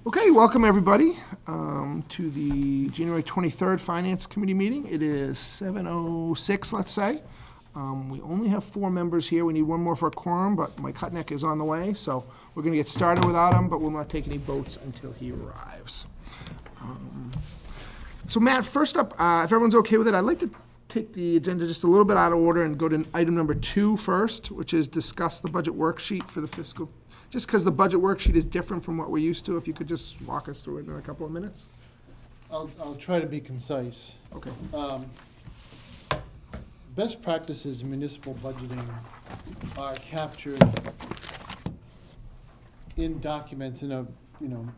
Okay, welcome everybody to the January 23rd Finance Committee meeting. It is 7:06, let's say. We only have 4 members here. We need one more for a quorum, but Mike Hutnick is on the way, so we're going to get started without him, but we'll not take any votes until he arrives. So Matt, first up, if everyone's okay with it, I'd like to take the agenda just a little bit out of order and go to item number 2 first, which is discuss the budget worksheet for the fiscal. Just because the budget worksheet is different from what we're used to, if you could just walk us through it in a couple of minutes. I'll try to be concise. Okay. Best practices in municipal budgeting are captured in documents in a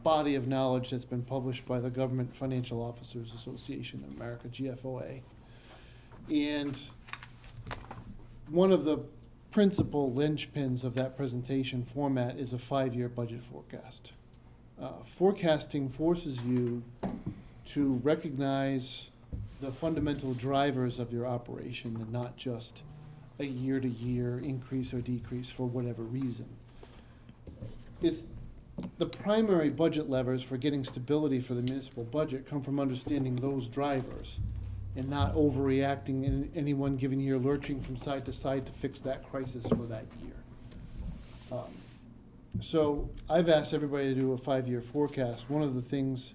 body of knowledge that's been published by the Government Financial Officers Association of America, GFOA. And one of the principal linchpins of that presentation format is a 5-year budget forecast. Forecasting forces you to recognize the fundamental drivers of your operation and not just a year-to-year increase or decrease for whatever reason. It's the primary budget levers for getting stability for the municipal budget come from understanding those drivers and not overreacting in any one given year, lurching from side to side to fix that crisis for that year. So I've asked everybody to do a 5-year forecast. One of the things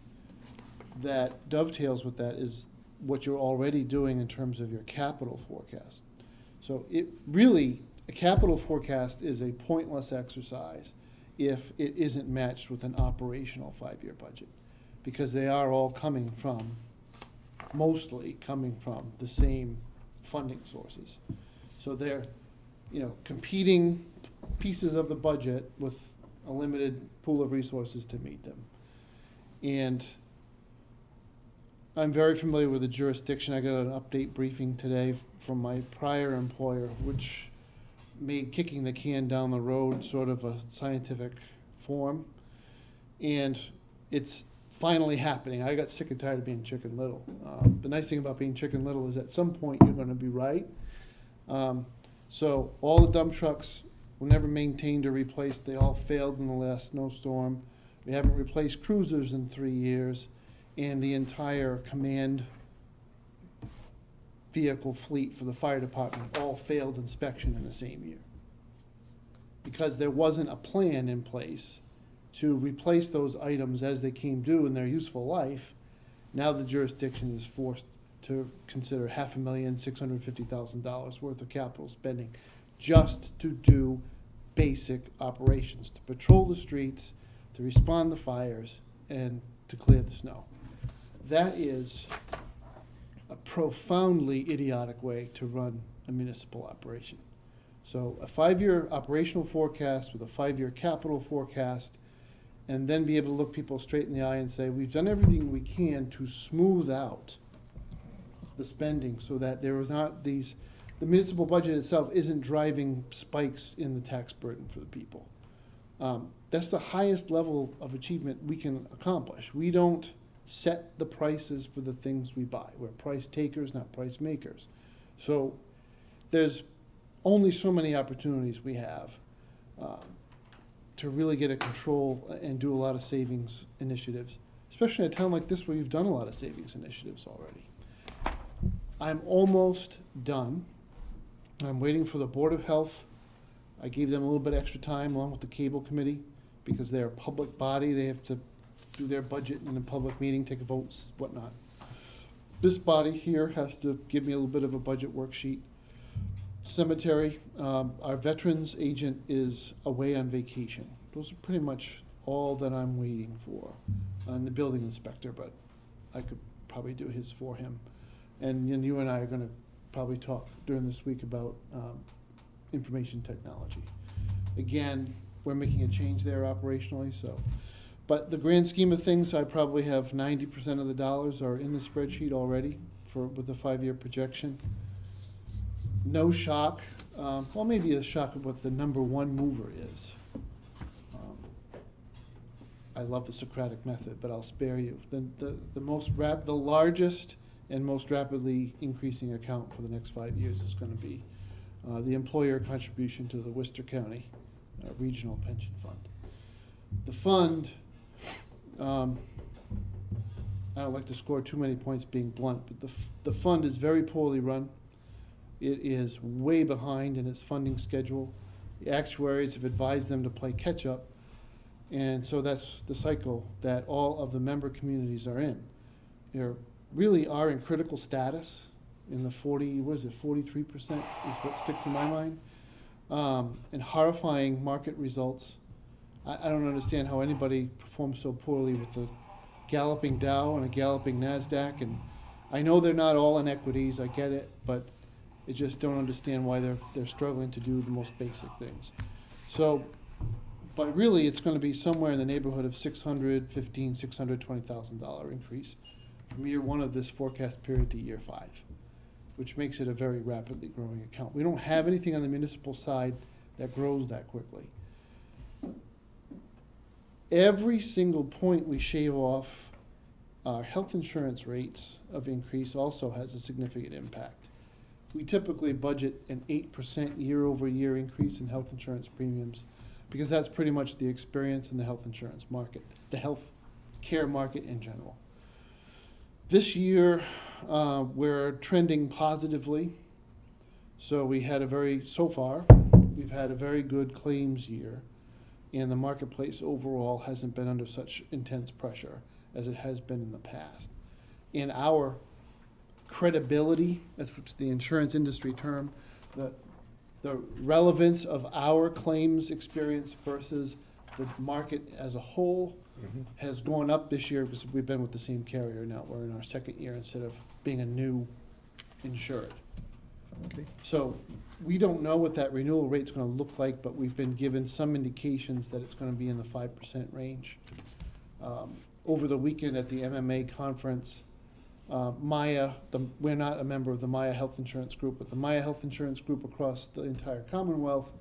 that dovetails with that is what you're already doing in terms of your capital forecast. So a capital forecast is a pointless exercise if it isn't matched with an operational 5-year budget, because they are all mostly coming from the same funding sources. So they're, competing pieces of the budget with a limited pool of resources to meet them. And I'm very familiar with the jurisdiction. I got an update briefing today from my prior employer, which made kicking the can down the road sort of a scientific form. And it's finally happening. I got sick and tired of being Chicken Little. The nice thing about being Chicken Little is at some point you're going to be right. So all the dump trucks were never maintained or replaced. They all failed in the last snowstorm. We haven't replaced cruisers in 3 years, and the entire command vehicle fleet for the fire department all failed inspection in the same year, because there wasn't a plan in place to replace those items as they came due in their useful life. Now the jurisdiction is forced to consider $5,650,000 worth of capital spending just to do basic operations, to patrol the streets, to respond to fires, and to clear the snow. That is a profoundly idiotic way to run a municipal operation. So a 5-year operational forecast with a 5-year capital forecast, and then be able to look people straight in the eye and say, we've done everything we can to smooth out the spending so that there is not the municipal budget itself isn't driving spikes in the tax burden for the people. That's the highest level of achievement we can accomplish. We don't set the prices for the things we buy. We're price takers, not price makers. So there's only so many opportunities we have to really get a control and do a lot of savings initiatives, especially in a town like this where you've done a lot of savings initiatives already. I'm almost done. I'm waiting for the Board of Health. I gave them a little bit extra time along with the Cable Committee because they're a public body. They have to do their budget in a public meeting, take votes, whatnot. This body here has to give me a little bit of a budget worksheet. Cemetery, our veterans agent is away on vacation. Those are pretty much all that I'm waiting for. And the building inspector, but I could probably do his for him. And you and I are going to probably talk during this week about information technology. Again, we're making a change there operationally, so. But the grand scheme of things, I probably have 90% of the dollars are in the spreadsheet already with the 5-year projection. No shock. Well, maybe a shock of what the number one mover is. I love the Socratic method, but I'll spare you. The largest and most rapidly increasing account for the next 5 years is going to be the employer contribution to the Worcester County Regional Pension Fund. The fund don't like to score too many points being blunt, but the fund is very poorly run. It is way behind in its funding schedule. The actuaries have advised them to play catch-up, and so that's the cycle that all of the member communities are in. They really are in critical status in the 43% is what sticks in my mind, and horrifying market results. I don't understand how anybody performs so poorly with the galloping Dow and a galloping NASDAQ, and I know they're not all in equities, I get it, but I just don't understand why they're struggling to do the most basic things. So, but really, it's going to be somewhere in the neighborhood of $620,000 increase from year one of this forecast period to year 5, which makes it a very rapidly growing account. We don't have anything on the municipal side that grows that quickly. Every single point we shave off our health insurance rates of increase also has a significant impact. We typically budget an 8% year-over-year increase in health insurance premiums because that's pretty much the experience in the health insurance market, the health care market in general. This year, we're trending positively. So we've had a very good claims year, and the marketplace overall hasn't been under such intense pressure as it has been in the past. And our credibility, that's the insurance industry term, the relevance of our claims experience versus the market as a whole has gone up this year because we've been with the same carrier now. We're in our second year instead of being a new insured. Okay. So we don't know what that renewal rate's going to look like, but we've been given some indications that it's going to be in the 5% range. Over the weekend at the MMA conference, Maya, we're not a member of the Maya Health Insurance Group, but the Maya Health Insurance Group across the entire Commonwealth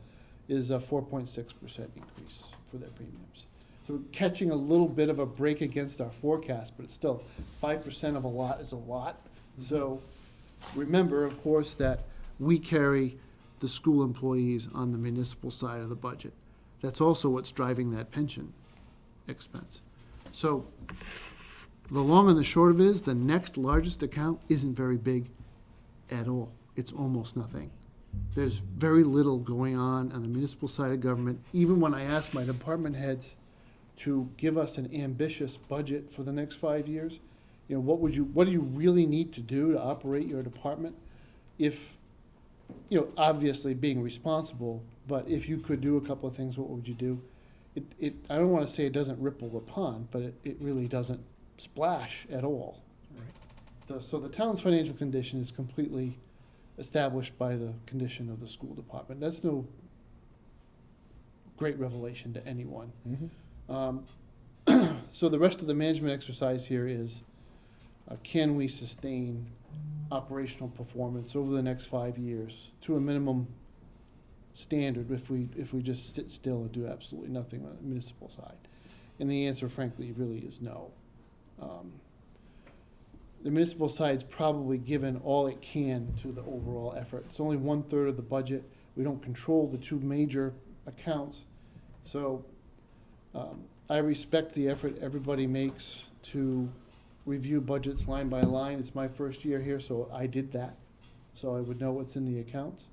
is a 4.6% increase for their premiums. So we're catching a little bit of a break against our forecast, but it's still 5% of a lot is a lot. So remember, of course, that we carry the school employees on the municipal side of the budget. That's also what's driving that pension expense. So the long and the short of it is the next largest account isn't very big at all. It's almost nothing. There's very little going on the municipal side of government. Even when I ask my department heads to give us an ambitious budget for the next 5 years, you know, what do you really need to do to operate your department? If, you know, obviously being responsible, but if you could do a couple of things, what would you do? I don't want to say it doesn't ripple the pond, but it really doesn't splash at all. Right. So the town's financial condition is completely established by the condition of the school department. That's no great revelation to anyone. So the rest of the management exercise here is, can we sustain operational performance over the next 5 years to a minimum standard if we just sit still and do absolutely nothing on the municipal side? And the answer, frankly, really is no. The municipal side's probably given all it can to the overall effort. It's only 1/3 of the budget. We don't control the two major accounts. So I respect the effort everybody makes to review budgets line by line. It's my first year here, so I did that. So I would know what's in the accounts.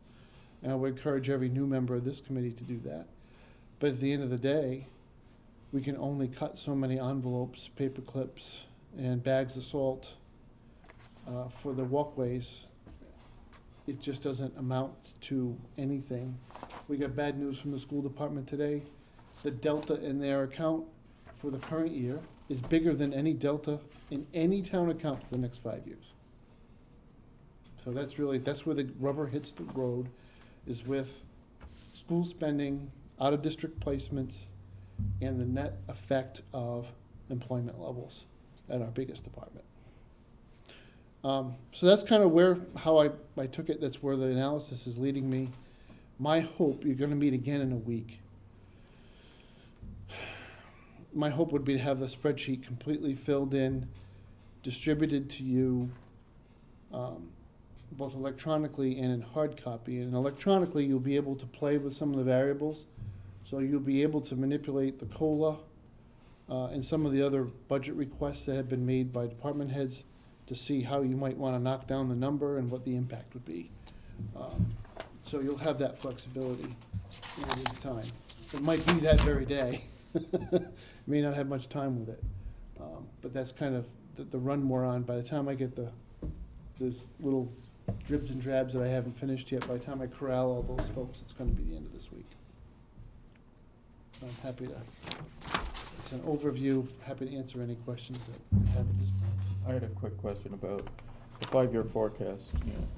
And I would encourage every new member of this committee to do that. But at the end of the day, we can only cut so many envelopes, paper clips, and bags of salt for the walkways. It just doesn't amount to anything. We got bad news from the school department today. The delta in their account for the current year is bigger than any delta in any town account for the next 5 years. So that's where the rubber hits the road, is with school spending, out-of-district placements, and the net effect of employment levels at our biggest department. So that's kind of how I took it. That's where the analysis is leading me. My hope, you're going to meet again in a week. My hope would be to have the spreadsheet completely filled in, distributed to you, both electronically and in hard copy. And electronically, you'll be able to play with some of the variables. So you'll be able to manipulate the COLA and some of the other budget requests that have been made by department heads to see how you might want to knock down the number and what the impact would be. So you'll have that flexibility at any time. It might be that very day. May not have much time with it. But that's kind of the run we're on. By the time I get those little dribs and drabs that I haven't finished yet, by the time I corral all those folks, it's gonna be the end of this week. So I'm happy to, it's an overview, happy to answer any questions that you have at this point. I had a quick question about the 5-year forecast.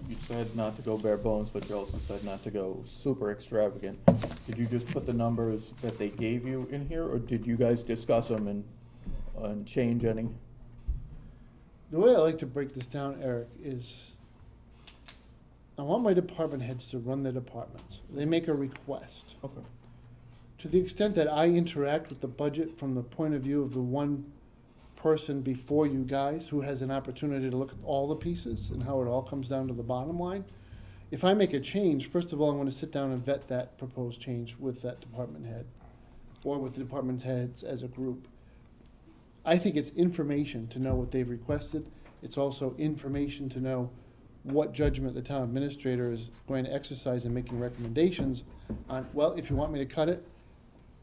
You said not to go bare bones, but you also said not to go super extravagant. Did you just put the numbers that they gave you in here, or did you guys discuss them and change any? The way I like to break this down, Eric, is I want my department heads to run their departments. They make a request. Okay. To the extent that I interact with the budget from the point of view of the one person before you guys who has an opportunity to look at all the pieces and how it all comes down to the bottom line, if I make a change, first of all, I'm going to sit down and vet that proposed change with that department head or with the department heads as a group. I think it's information to know what they've requested. It's also information to know what judgment the town administrator is going to exercise in making recommendations on, well, if you want me to cut it,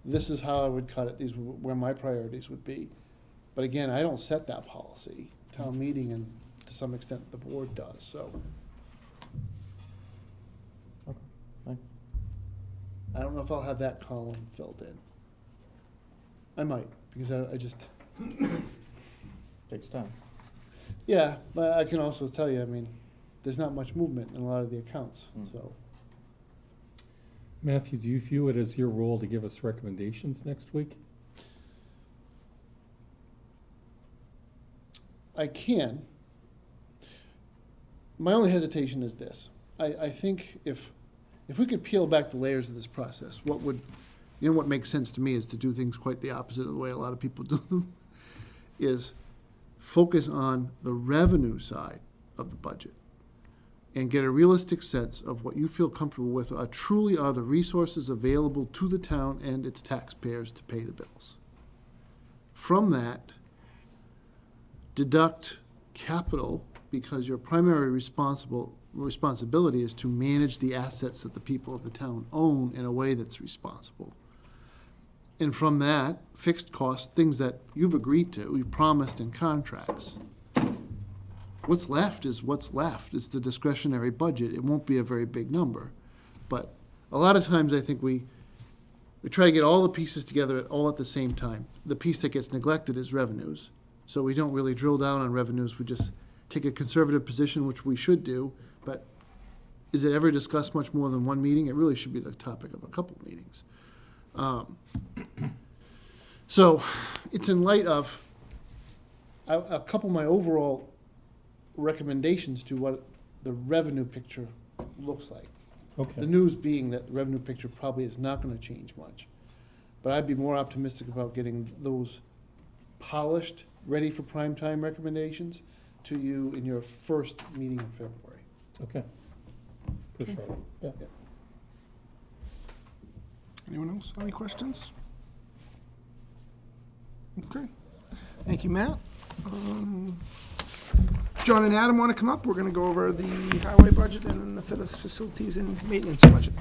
this is how I would cut it. These are where my priorities would be. But again, I don't set that policy. Town meeting and to some extent the board does, so. Okay, thanks. I don't know if I'll have that column filled in. I might, because I just, Takes time. yeah, but I can also tell you, I mean, there's not much movement in a lot of the accounts, so. Matthew, do you view it as your role to give us recommendations next week? I can. My only hesitation is this. I think if we could peel back the layers of this process, what makes sense to me is to do things quite the opposite of the way a lot of people do them, is focus on the revenue side of the budget and get a realistic sense of what you feel comfortable with truly are the resources available to the town and its taxpayers to pay the bills. From that, deduct capital, because your primary responsibility is to manage the assets that the people of the town own in a way that's responsible. And from that, fixed costs, things that you've agreed to, you've promised in contracts. What's left is what's left. It's the discretionary budget. It won't be a very big number. But a lot of times I think we try to get all the pieces together all at the same time. The piece that gets neglected is revenues. So we don't really drill down on revenues. We just take a conservative position, which we should do. But is it ever discussed much more than one meeting? It really should be the topic of a couple meetings. So it's in light of a couple of my overall recommendations to what the revenue picture looks like. Okay. The news being that the revenue picture probably is not going to change much. But I'd be more optimistic about getting those polished, ready for prime time recommendations to you in your first meeting in February. Okay. Appreciate it. Yeah. Anyone else? Any questions? Okay. Thank you, Matt. John and Adam want to come up? We're going to go over the highway budget and then the facilities and maintenance budget.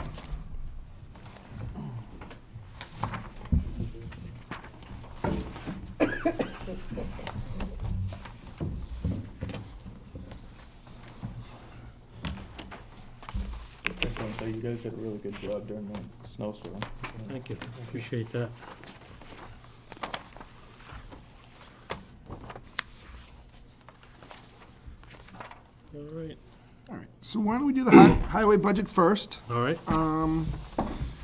I just want to say you guys did a really good job during the snowstorm. Thank you. Appreciate that. All right. All right, so why don't we do the highway budget first? All right.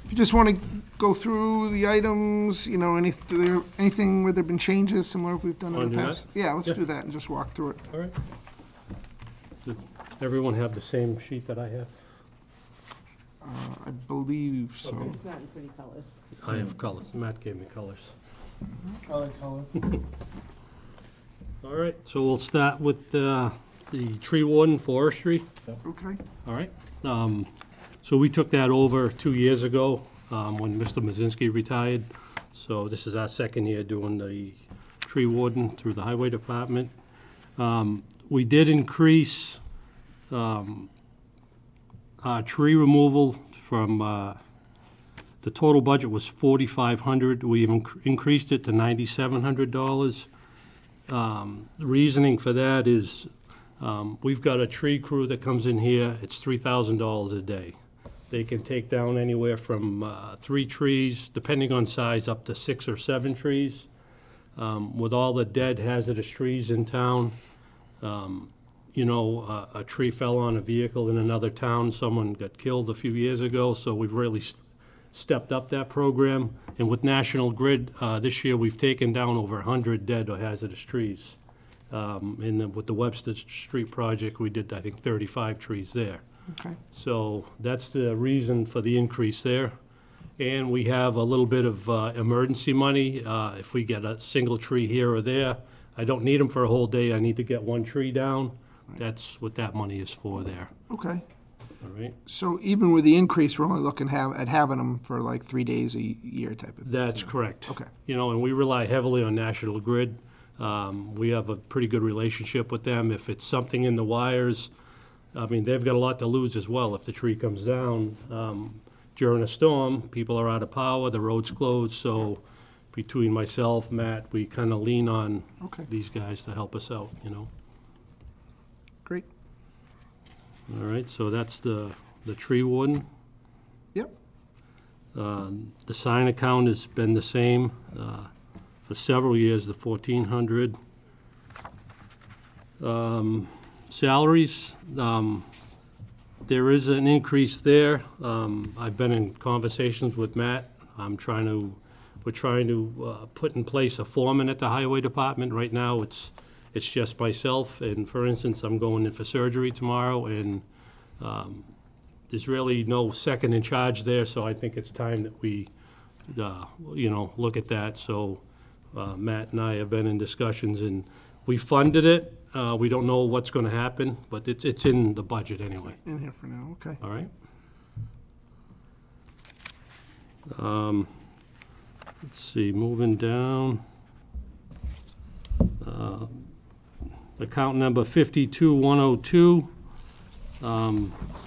If you just want to go through the items, you know, anything where there've been changes similar we've done in Wanna the do past? Yeah, let's Yeah. do that and just walk through it. All right. Did everyone have the same sheet that I have? I believe so. Okay. It's not in pretty colors. I have colors. Matt gave me colors. Color. All right, so we'll start with the tree warden forestry. Okay, All right. So we took that over 2 years ago when Mr. Mazinski retired. So this is our second year doing the tree warden through the highway department. We did increase our tree removal from, the total budget was $4,500. We've increased it to $9,700. The reasoning for that is, we've got a tree crew that comes in here, it's $3,000 a day. They can take down anywhere from 3 trees, depending on size, up to 6 or 7 trees. With all the dead hazardous trees in town, a tree fell on a vehicle in another town, someone got killed a few years ago, so we've really stepped up that program. And with National Grid, this year, we've taken down over 100 dead or hazardous trees. With the Webster Street project, we did, I think, 35 trees there. Okay. So that's the reason for the increase there. And we have a little bit of emergency money. If we get a single tree here or there, I don't need them for a whole day, I need to get 1 tree down. That's what that money is for there, Okay. all right? So even with the increase, we're only looking at having them for like 3 days a year type of thing? That's correct. Okay. And we rely heavily on National Grid. We have a pretty good relationship with them. If it's something in the wires, I mean, they've got a lot to lose as well. If the tree comes down during a storm, people are out of power, the road's closed, so between myself, Matt, we kind of lean on Okay. these guys to help us out, Great. All right, so that's the tree warden. Yep. The sign account has been the same for several years, the 1,400. Salaries, there is an increase there. I've been in conversations with Matt. We're trying to put in place a foreman at the highway department. Right now, it's just myself, and for instance, I'm going in for surgery tomorrow, and there's really no second in charge there, so I think it's time that we, look at that. So Matt and I have been in discussions, and we funded it. We don't know what's going to happen, but it's in the budget anyway, In here for now, okay. all right? Let's see, moving down. Account number 52102.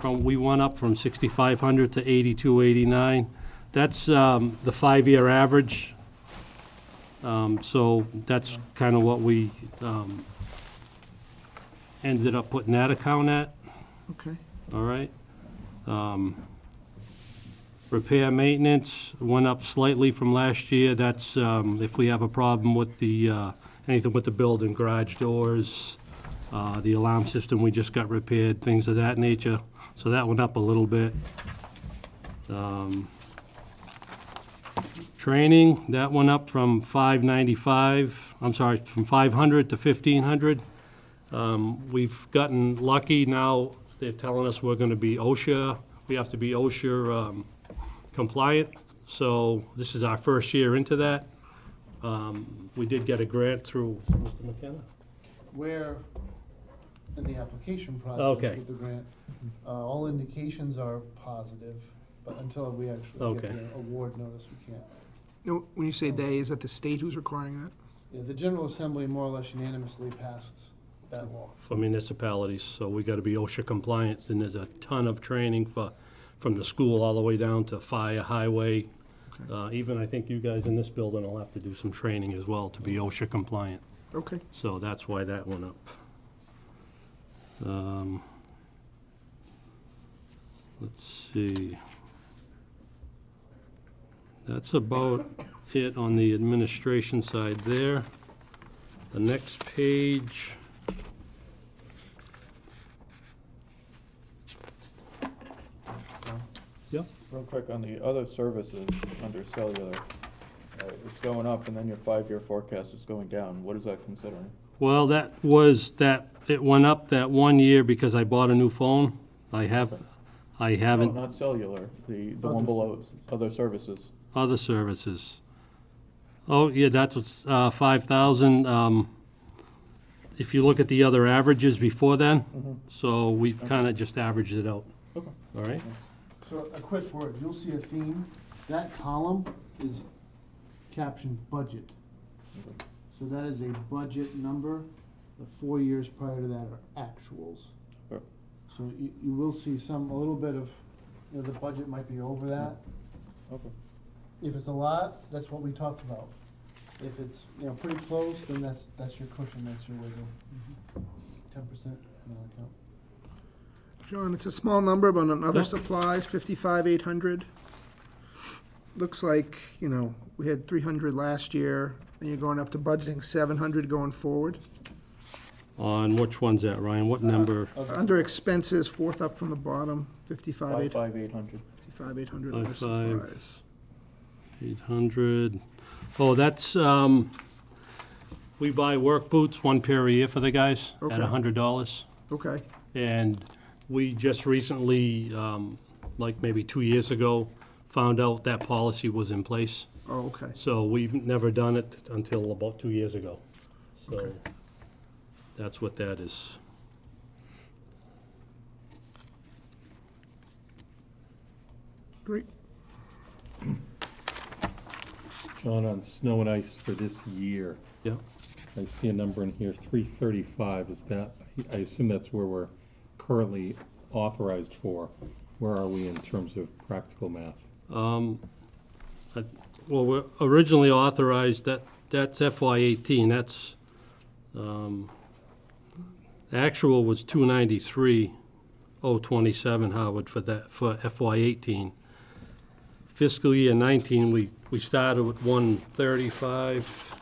We went up from 6,500 to 8,289. That's the 5-year average. So that's kind of what we ended up putting that account at, Okay. all right? Repair maintenance went up slightly from last year. That's if we have a problem with anything with the building, garage doors, the alarm system we just got repaired, things of that nature. So that went up a little bit. Training, that went up from 595, I'm sorry, from 500 to 1,500. We've gotten lucky now. They're telling us we're going to be OSHA. We have to be OSHA compliant. So this is our first year into that. We did get a grant through Mr. McKenna. We're in the application process Okay. with the grant. All indications are positive, but until we actually Okay. get the award notice, we can't. When you say they, is that the state who's requiring that? Yeah, the General Assembly more or less unanimously passed that law. For municipalities, so we got to be OSHA compliant, and there's a ton of training from the school all the way down to fire, highway. Okay. Even I think you guys in this building will have to do some training as well to be OSHA compliant. Okay. So that's why that went up. Let's see. That's about it on the administration side there. The next page. Yep. Real quick, on the other services under cellular, it's going up, and then your 5-year forecast is going down. What is that considering? Well, it went up that 1 year because I bought a new phone. I haven't, No, not cellular, the one below, other services. other services. Oh, yeah, that's what's, 5,000. If you look at the other averages before then, so we've kind of just averaged it out, Okay. all right? So a quick word, you'll see a theme. That column is captioned budget. So that is a budget number. The 4 years prior to that are actuals. Okay. So you will see a little bit of, the budget might be over that. Okay. If it's a lot, that's what we talked about. If it's, pretty close, then that's your cushion, that's your wiggle. 10% non-account. John, it's a small number, but on other Yep. supplies, 55,800. Looks like, we had 300 last year, and you're going up to budgeting 700 going forward. On which one's that, Ryan? What number? Under expenses, fourth up from the bottom, 55,800. 5,800. 55,800 other 55. supplies. 800. Oh, that's, we buy work boots, one pair a year for the guys at Okay. $100. Okay, And we just recently, like maybe 2 years ago, found out that policy was in place. oh, okay. So we've never done it until about 2 years ago. So that's what that is. Great. John, on snow and ice for this year, Yeah. I see a number in here, 335, is that, I assume that's where we're currently authorized for. Where are we in terms of practical math? Well, we're originally authorized, that's FY '18, that's, actual was 293,027, Howard, for FY '18. Fiscal year '19, we started with 135,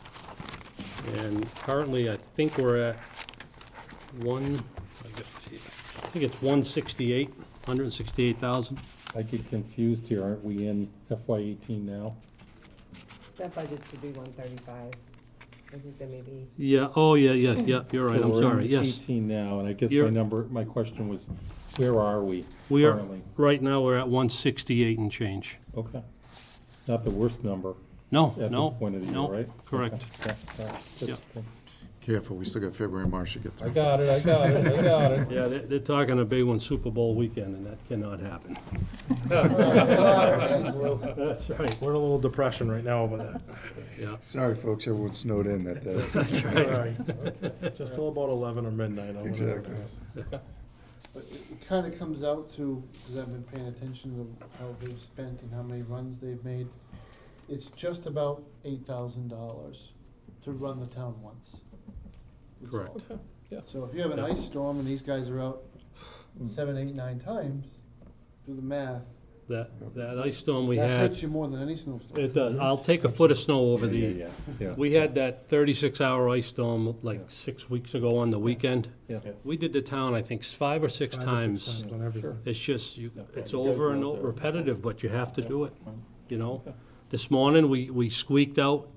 and currently, I think we're at I think it's 168,000. I get confused here, aren't we in FY '18 now? That budget should be 135. I think there may be, Yeah, oh, yeah, you're right, So I'm we're in sorry, yes. 18 now, and I guess You're- my question was, where are we We are, currently? right now, we're at 168 and change. Okay. Not the worst number No, at no, this point of the year, no, right? correct. Okay. Yeah, all right. Good, Yep. thanks. Careful, we still got February, March to get I through. got it, I got it, I got it. Yeah, they're talking a big one, Super Bowl weekend, and that cannot happen. That's right, We're in a little depression right now over that. yeah. Sorry, folks, everyone snowed in that day. Right. Just till about 11 or midnight. or whatever it Exactly. is. But it kind of comes out to, because I've been paying attention to how they've spent and how many runs they've made, it's just about $8,000 to run the town once. That's all. Correct. Yeah. So if you have an Yeah. ice storm and these guys are out 7, 8, 9 times, do the math. That ice storm we That had, hurts you more than any snowstorm. it does, I'll take a foot of snow over Yeah, the, yeah. we had that 36-hour ice storm like 6 weeks ago on the weekend. Yeah. We did the town, I think, 5 or 6 5 or 6 times. on everything. It's just, it's you over guys and know that. repetitive, but you have to do it, Right. you know? This morning, we squeaked out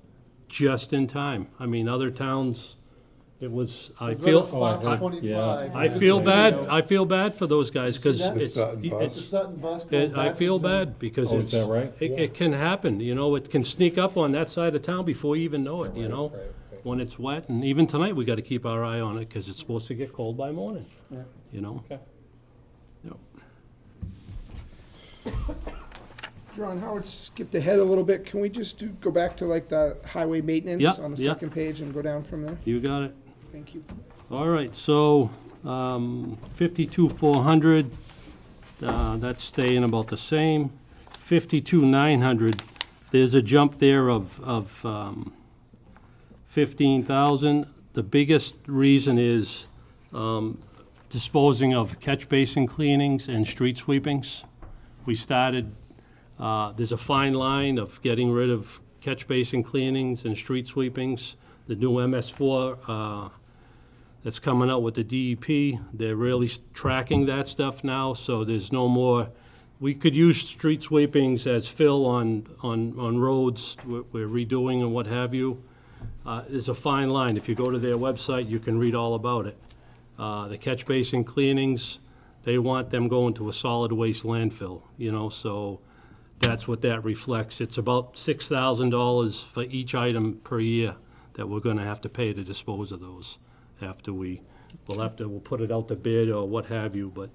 just in time. I mean, other towns, it was, I So feel, go to Fox I- 25. I look at feel the bad, video. I feel bad for those guys, because See that? The it's, Sutton bus. The it's, Sutton bus going I feel backwards and- bad, because Oh, it's, is that right? it can happen, you know, it can sneak up on that side of town before you even know it, you know? When it's wet, and even tonight, we gotta keep our eye on it, because it's supposed to get cold by morning, Yeah. you know? Okay. Yep. John, Howard skipped ahead a little bit. Can we just go back to like the highway maintenance Yeah, on the yeah. second page and go down from there? You got it. Thank you. All right, so, 52,400, that's staying about the same. 52,900, there's a jump there of 15,000. The biggest reason is disposing of catch basin cleanings and street sweepings. We started, there's a fine line of getting rid of catch basin cleanings and street sweepings. The new MS4 that's coming out with the DEP, they're really tracking that stuff now, so there's no more, we could use street sweepings as fill on roads we're redoing and what have you. There's a fine line. If you go to their website, you can read all about it. The catch basin cleanings, they want them going to a solid waste landfill, you know, so that's what that reflects. It's about $6,000 for each item per year that we're gonna have to pay to dispose of those after we'll put it out to bid or what have you, but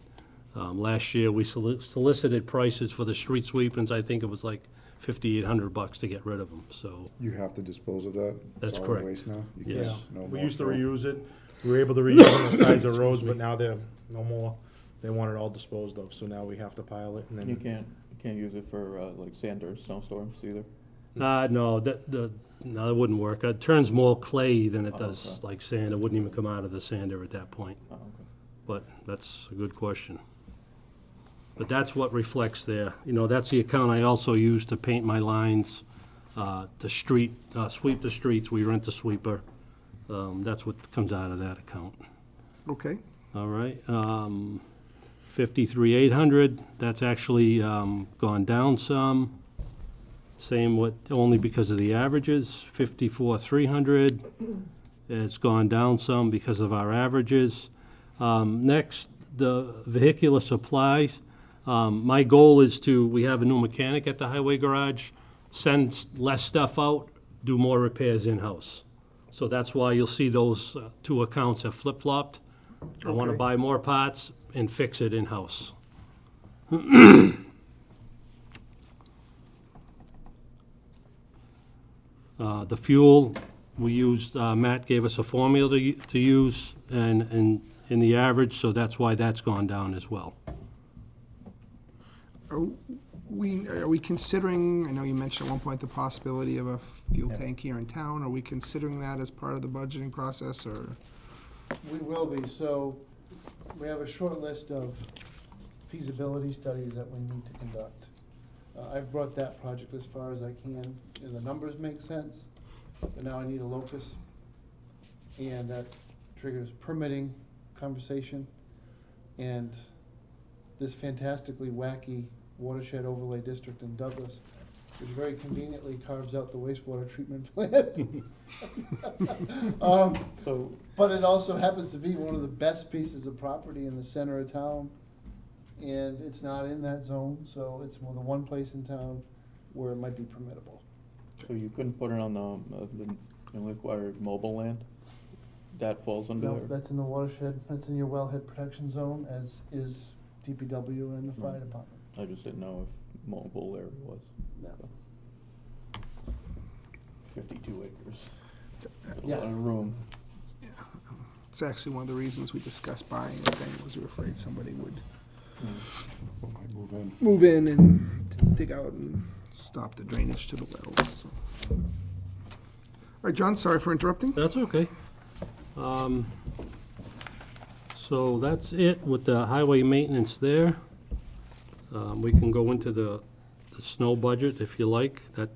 last year we solicited prices for the street sweepings, I think it was like $5,800 to get rid of them, so. You have to dispose of that? That's solid correct. waste now? You Yes. can't- no We more used to fill? reuse it. We were able to reuse on the sides of roads, but now they're no more. They want it all disposed of, so now we have to pile it and And you then. can't use it for, like sand or snowstorms either? No, no, that wouldn't work. It turns more clay than it Oh, does okay. like sand. It wouldn't even come out of the sander at that point. Oh, okay. But that's a good question. But that's what reflects there. You know, that's the account I also use to paint my lines, sweep the streets. We rent a sweeper. That's what comes out of that account. Okay. All right. 53,800, that's actually gone down some. Same with, only because of the averages. 54,300, it's gone down some because of our averages. Next, the vehicular supplies. My goal is we have a new mechanic at the highway garage, send less stuff out, do more repairs in-house. So that's why you'll see those two accounts have flip-flopped. I want to Okay. buy more parts and fix it in-house. The fuel, we used, Matt gave us a formula to use and in the average, so that's why that's gone down as well. Are we considering, I know you mentioned at one point the possibility of a fuel Yeah. tank here in town. Are we considering that as part of the budgeting process, or? We will be, so we have a short list of feasibility studies that we need to conduct. I've brought that project as far as I can, and the numbers make sense, but now I need a locus. And that triggers permitting conversation, and this fantastically wacky watershed overlay district in Douglas, which very conveniently carves out the wastewater treatment plant. So, But it also happens to be one of the best pieces of property in the center of town, and it's not in that zone, so it's the one place in town where it might be permittable. so you couldn't put it on the newly acquired mobile land? That falls under No, there? that's in the watershed, that's in your wellhead protection zone, as is DPW and the fire Right. department. I just didn't know if mobile area was. No. 52 acres. Got a Yeah. lot of room. It's actually one of the reasons we discussed buying the thing, was we were afraid somebody would What might move in? move in and dig out and stop the drainage to the wells, so. All right, John, sorry for interrupting. That's okay. So that's it with the highway maintenance there. We can go into the snow budget if you like. That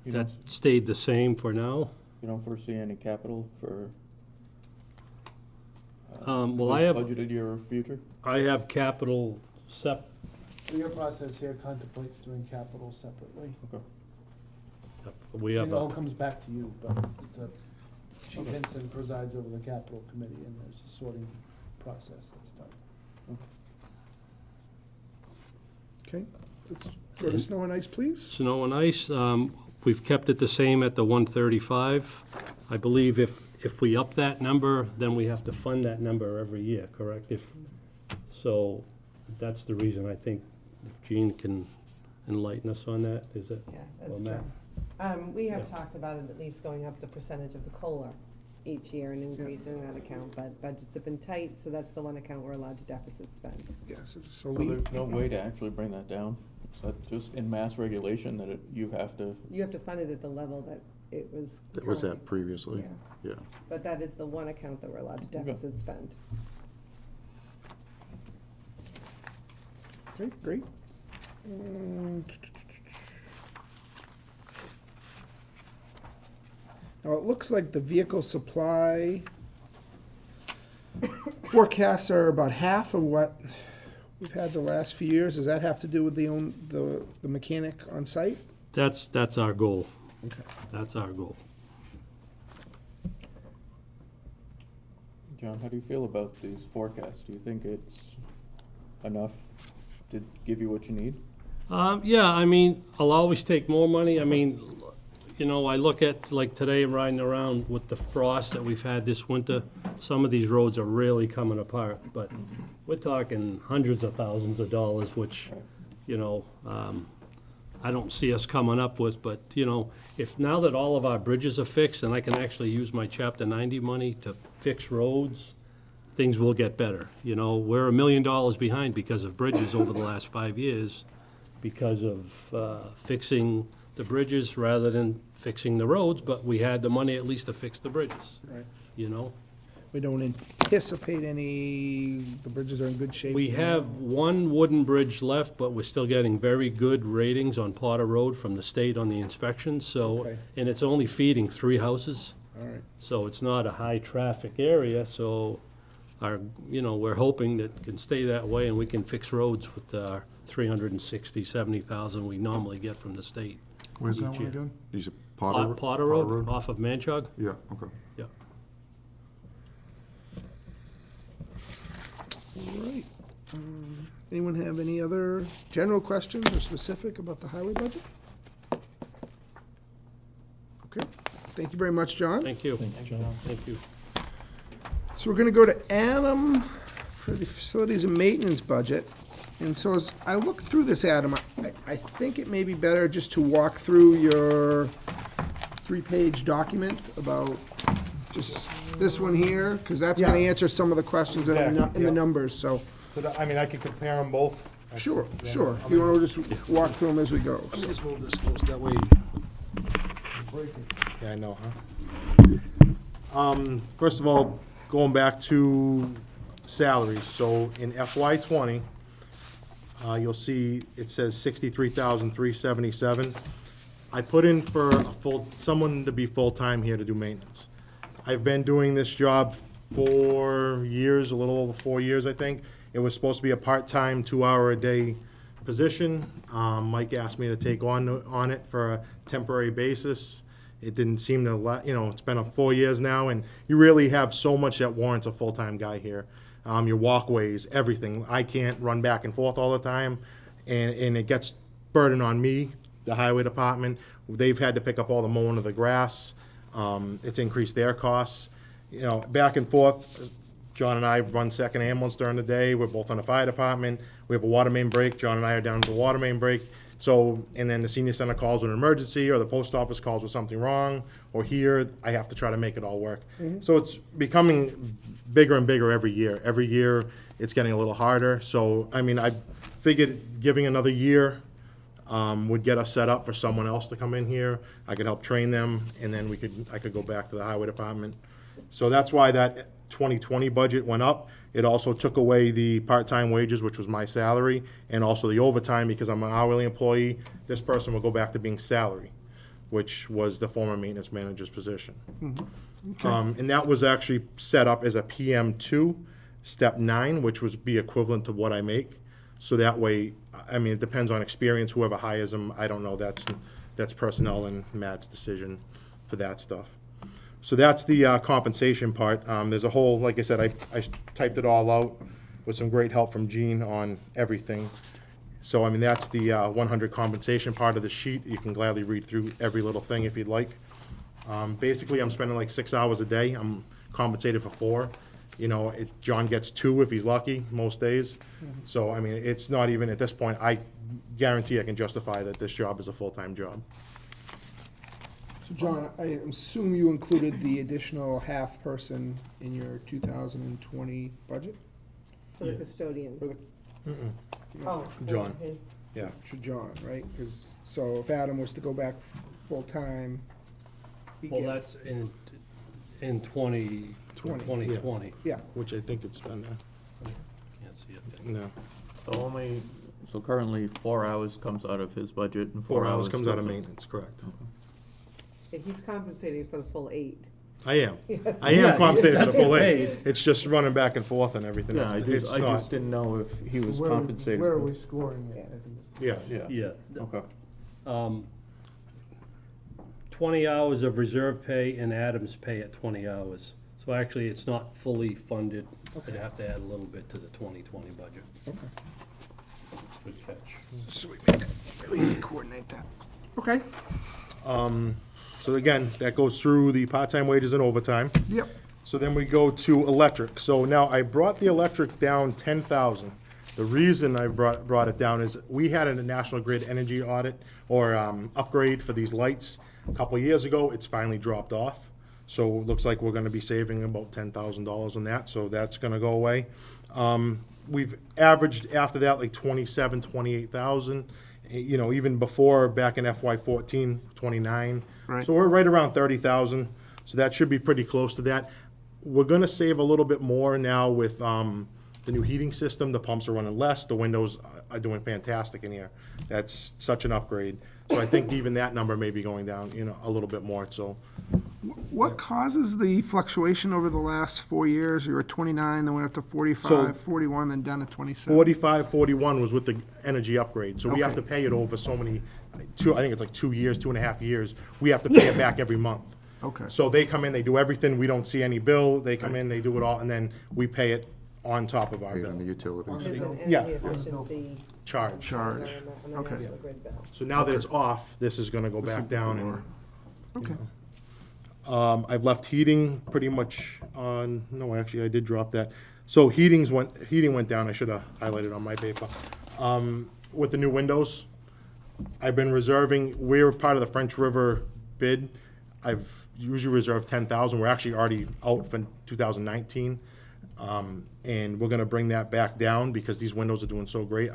You That don't, stayed the same for now. you don't foresee any capital for? Well, I have- Budgeted year or future? I have capital Your process here contemplates doing capital separately. Okay. we have It all a, comes back to you, but Chief Okay. Henson presides over the capital committee, and there's a sorting process that's done. Okay, let's go to snow and ice, please. snow and ice, we've kept it the same at the 135. I believe if we up that number, then we have to fund that number every year, correct? So that's the reason I think Gene can enlighten us on that, is it? Yeah, Well, that's Matt? true. We have Yeah. talked about it at least going up the percentage of the COLA each year and increasing that account, but budgets have been tight, so that's the one account we're allowed to deficit spend. Yes, so So leave, there's no way to actually bring that down? Is that just in mass regulation that you have to? You have to fund it at the level that it was. That was currently. that previously? Yeah. Yeah. But that is the one account that we're allowed to Okay. deficit spend. okay, great. Now, it looks like the vehicle supply forecasts are about half of what we've had the last few years. Does that have to do with the mechanic on site? That's our goal. Okay. That's our goal. John, how do you feel about these forecasts? Do you think it's enough to give you what you need? Yeah, I mean, I'll always take more money. I mean, you know, I look at, like today, riding around with the frost that we've had this winter, some of these roads are really coming apart, but we're talking hundreds of thousands of dollars, which, Right. you know, I don't see us coming up with, but, you know, if now that all of our bridges are fixed and I can actually use my Chapter 90 money to fix roads, things will get better. You know, we're $1 million behind because of bridges over the last 5 years, because of fixing the bridges rather than fixing the roads, but we had the money at least to fix the bridges. Right. You know? We don't anticipate the bridges are in good shape? We have one wooden bridge left, but we're still getting very good ratings on Potter Road from the state on the inspection, so, Okay. and it's only feeding 3 houses. All right. So it's not a high-traffic area, so you know, we're hoping that it can stay that way and we can fix roads with our 360, 70,000 we normally get from the state. Where's that each one year. again? You said Potter? Potter Road, off of Manchog? Yeah, okay. Yeah. All right. Anyone have any other general questions or specific about the highway budget? Okay, thank you very much, John. Thank you. Thank you, John. Thank you. So we're gonna go to Adam for the facilities and maintenance budget. And so as I look through this, Adam, I think it may be better just to walk through your 3-page document about just this one here, because that's gonna Yeah. answer some of the questions in the Exactly, yeah. numbers, so. So, I mean, I could compare them both. Sure, Yeah, sure. I If you mean- wanna just walk through them as we go. Let me So- just move this close, that way. Yeah, I know, huh? First of all, going back to salaries, so in FY '20, you'll see it says 63,377. I put in for someone to be full-time here to do maintenance. I've been doing this job 4 years, a little over 4 years, I think. It was supposed to be a part-time, 2-hour-a-day position. Mike asked me to take on it for a temporary basis. It didn't seem to, it's been 4 years now, and you really have so much that warrants a full-time guy here. Your walkways, everything. I can't run back and forth all the time, and it gets burden on me, the highway department. They've had to pick up all the mowing of the grass. It's increased their costs. You know, back and forth. John and I run second ambulance during the day. We're both on the fire department. We have a water main break. John and I are down to the water main break. So, and then the senior center calls with an emergency, or the post office calls with something wrong, or here, I have to try to make it all work. So it's becoming bigger and bigger every year. Every year, it's getting a little harder. So, I mean, I figured giving another year would get us set up for someone else to come in here. I could help train them, and then I could go back to the highway department. So that's why that 2020 budget went up. It also took away the part-time wages, which was my salary, and also the overtime, because I'm an hourly employee. This person will go back to being salary, which was the former maintenance manager's position. And that was actually set up as a PM2, step 9, which would be equivalent to what I make. So that way, I mean, it depends on experience, whoever hires them, I don't know, that's personnel and Matt's decision for that stuff. So that's the compensation part. There's a whole, like I said, I typed it all out with some great help from Gene on everything. So, I mean, that's the 100 compensation part of the sheet. You can gladly read through every little thing if you'd like. Basically, I'm spending like 6 hours a day. I'm compensated for 4. You know, John gets 2 if he's lucky, most days. So, I mean, it's not even, at this point, I guarantee I can justify that this job is a full-time job. So John, I assume you included the additional half person in your 2020 budget? For the custodian. For the, Oh. John. his- Yeah. for John, right? Because, so if Adam was to go back full-time, he'd Well, get, that's in 2020. yeah. Which I think it's been there. Can't see it there. No. So currently 4 hours comes out of his budget and 4 hours comes out of maintenance, correct. Yeah, he's compensating for the full 8. I am. Yes. I am Yeah, compensated for the that's full paid. 8. It's just running back and forth and everything. Yeah, It's I not, just didn't know if he was compensated. Where are we scoring it? I think it's- yeah. Yeah, Yeah. okay. 20 hours of reserve pay and Adam's pay at 20 hours. So actually, it's not fully funded. I'd have to add a little bit to the 2020 budget. Good catch. Sweet, we need to coordinate that. Okay, So again, that goes through the part-time wages and overtime. yep. So then we go to electric. So now I brought the electric down 10,000. The reason I brought it down is we had a National Grid energy audit or upgrade for these lights a couple of years ago. It's finally dropped off. So it looks like we're gonna be saving about $10,000 on that, so that's gonna go away. We've averaged after that like 27, 28,000. You know, even before, back in FY 14, 29. Right. So we're right around 30,000, so that should be pretty close to that. We're gonna save a little bit more now with the new heating system. The pumps are running less, the windows are doing fantastic in here. That's such an upgrade. So I think even that number may be going down, you know, a little bit more, so. What causes the fluctuation over the last 4 years? You were at 29, then went up to So- 45, 41, then down to 27. 45, 41 was with the energy upgrade, so we have Okay. to pay it over so many, I think it's like 2 years, 2.5 years. We have to pay it back every month. Okay. So they come in, they do everything, we don't see any bill, they come in, they do it all, and then we pay it on top of our Paid on the bill. utilities. There's an Yeah. energy efficiency Charge. Charge. on the Okay. National Grid bill. So now that it's off, this is gonna go back down and. Okay. I've left heating pretty much on, no, actually, I did drop that. So heating went down, I should have highlighted on my paper. With the new windows, I've been reserving, we're part of the French River bid. I've usually reserved 10,000, we're actually already out for 2019. And we're gonna bring that back down because these windows are doing so great.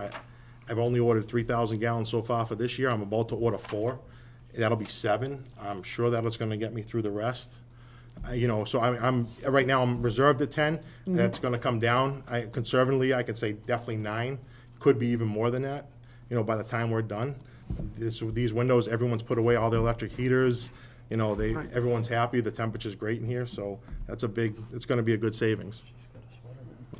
I've only ordered 3,000 gallons so far for this year, I'm about to order 4. That'll be 7. I'm sure that it's gonna get me through the rest. You know, so I'm right now, I'm reserved at 10. That's gonna come down. Conservatively, I could say definitely 9. Could be even more than that, you know, by the time we're done. These windows, everyone's put away all their electric heaters. You know, everyone's happy. The temperature's great in here, so that's it's gonna be a good savings.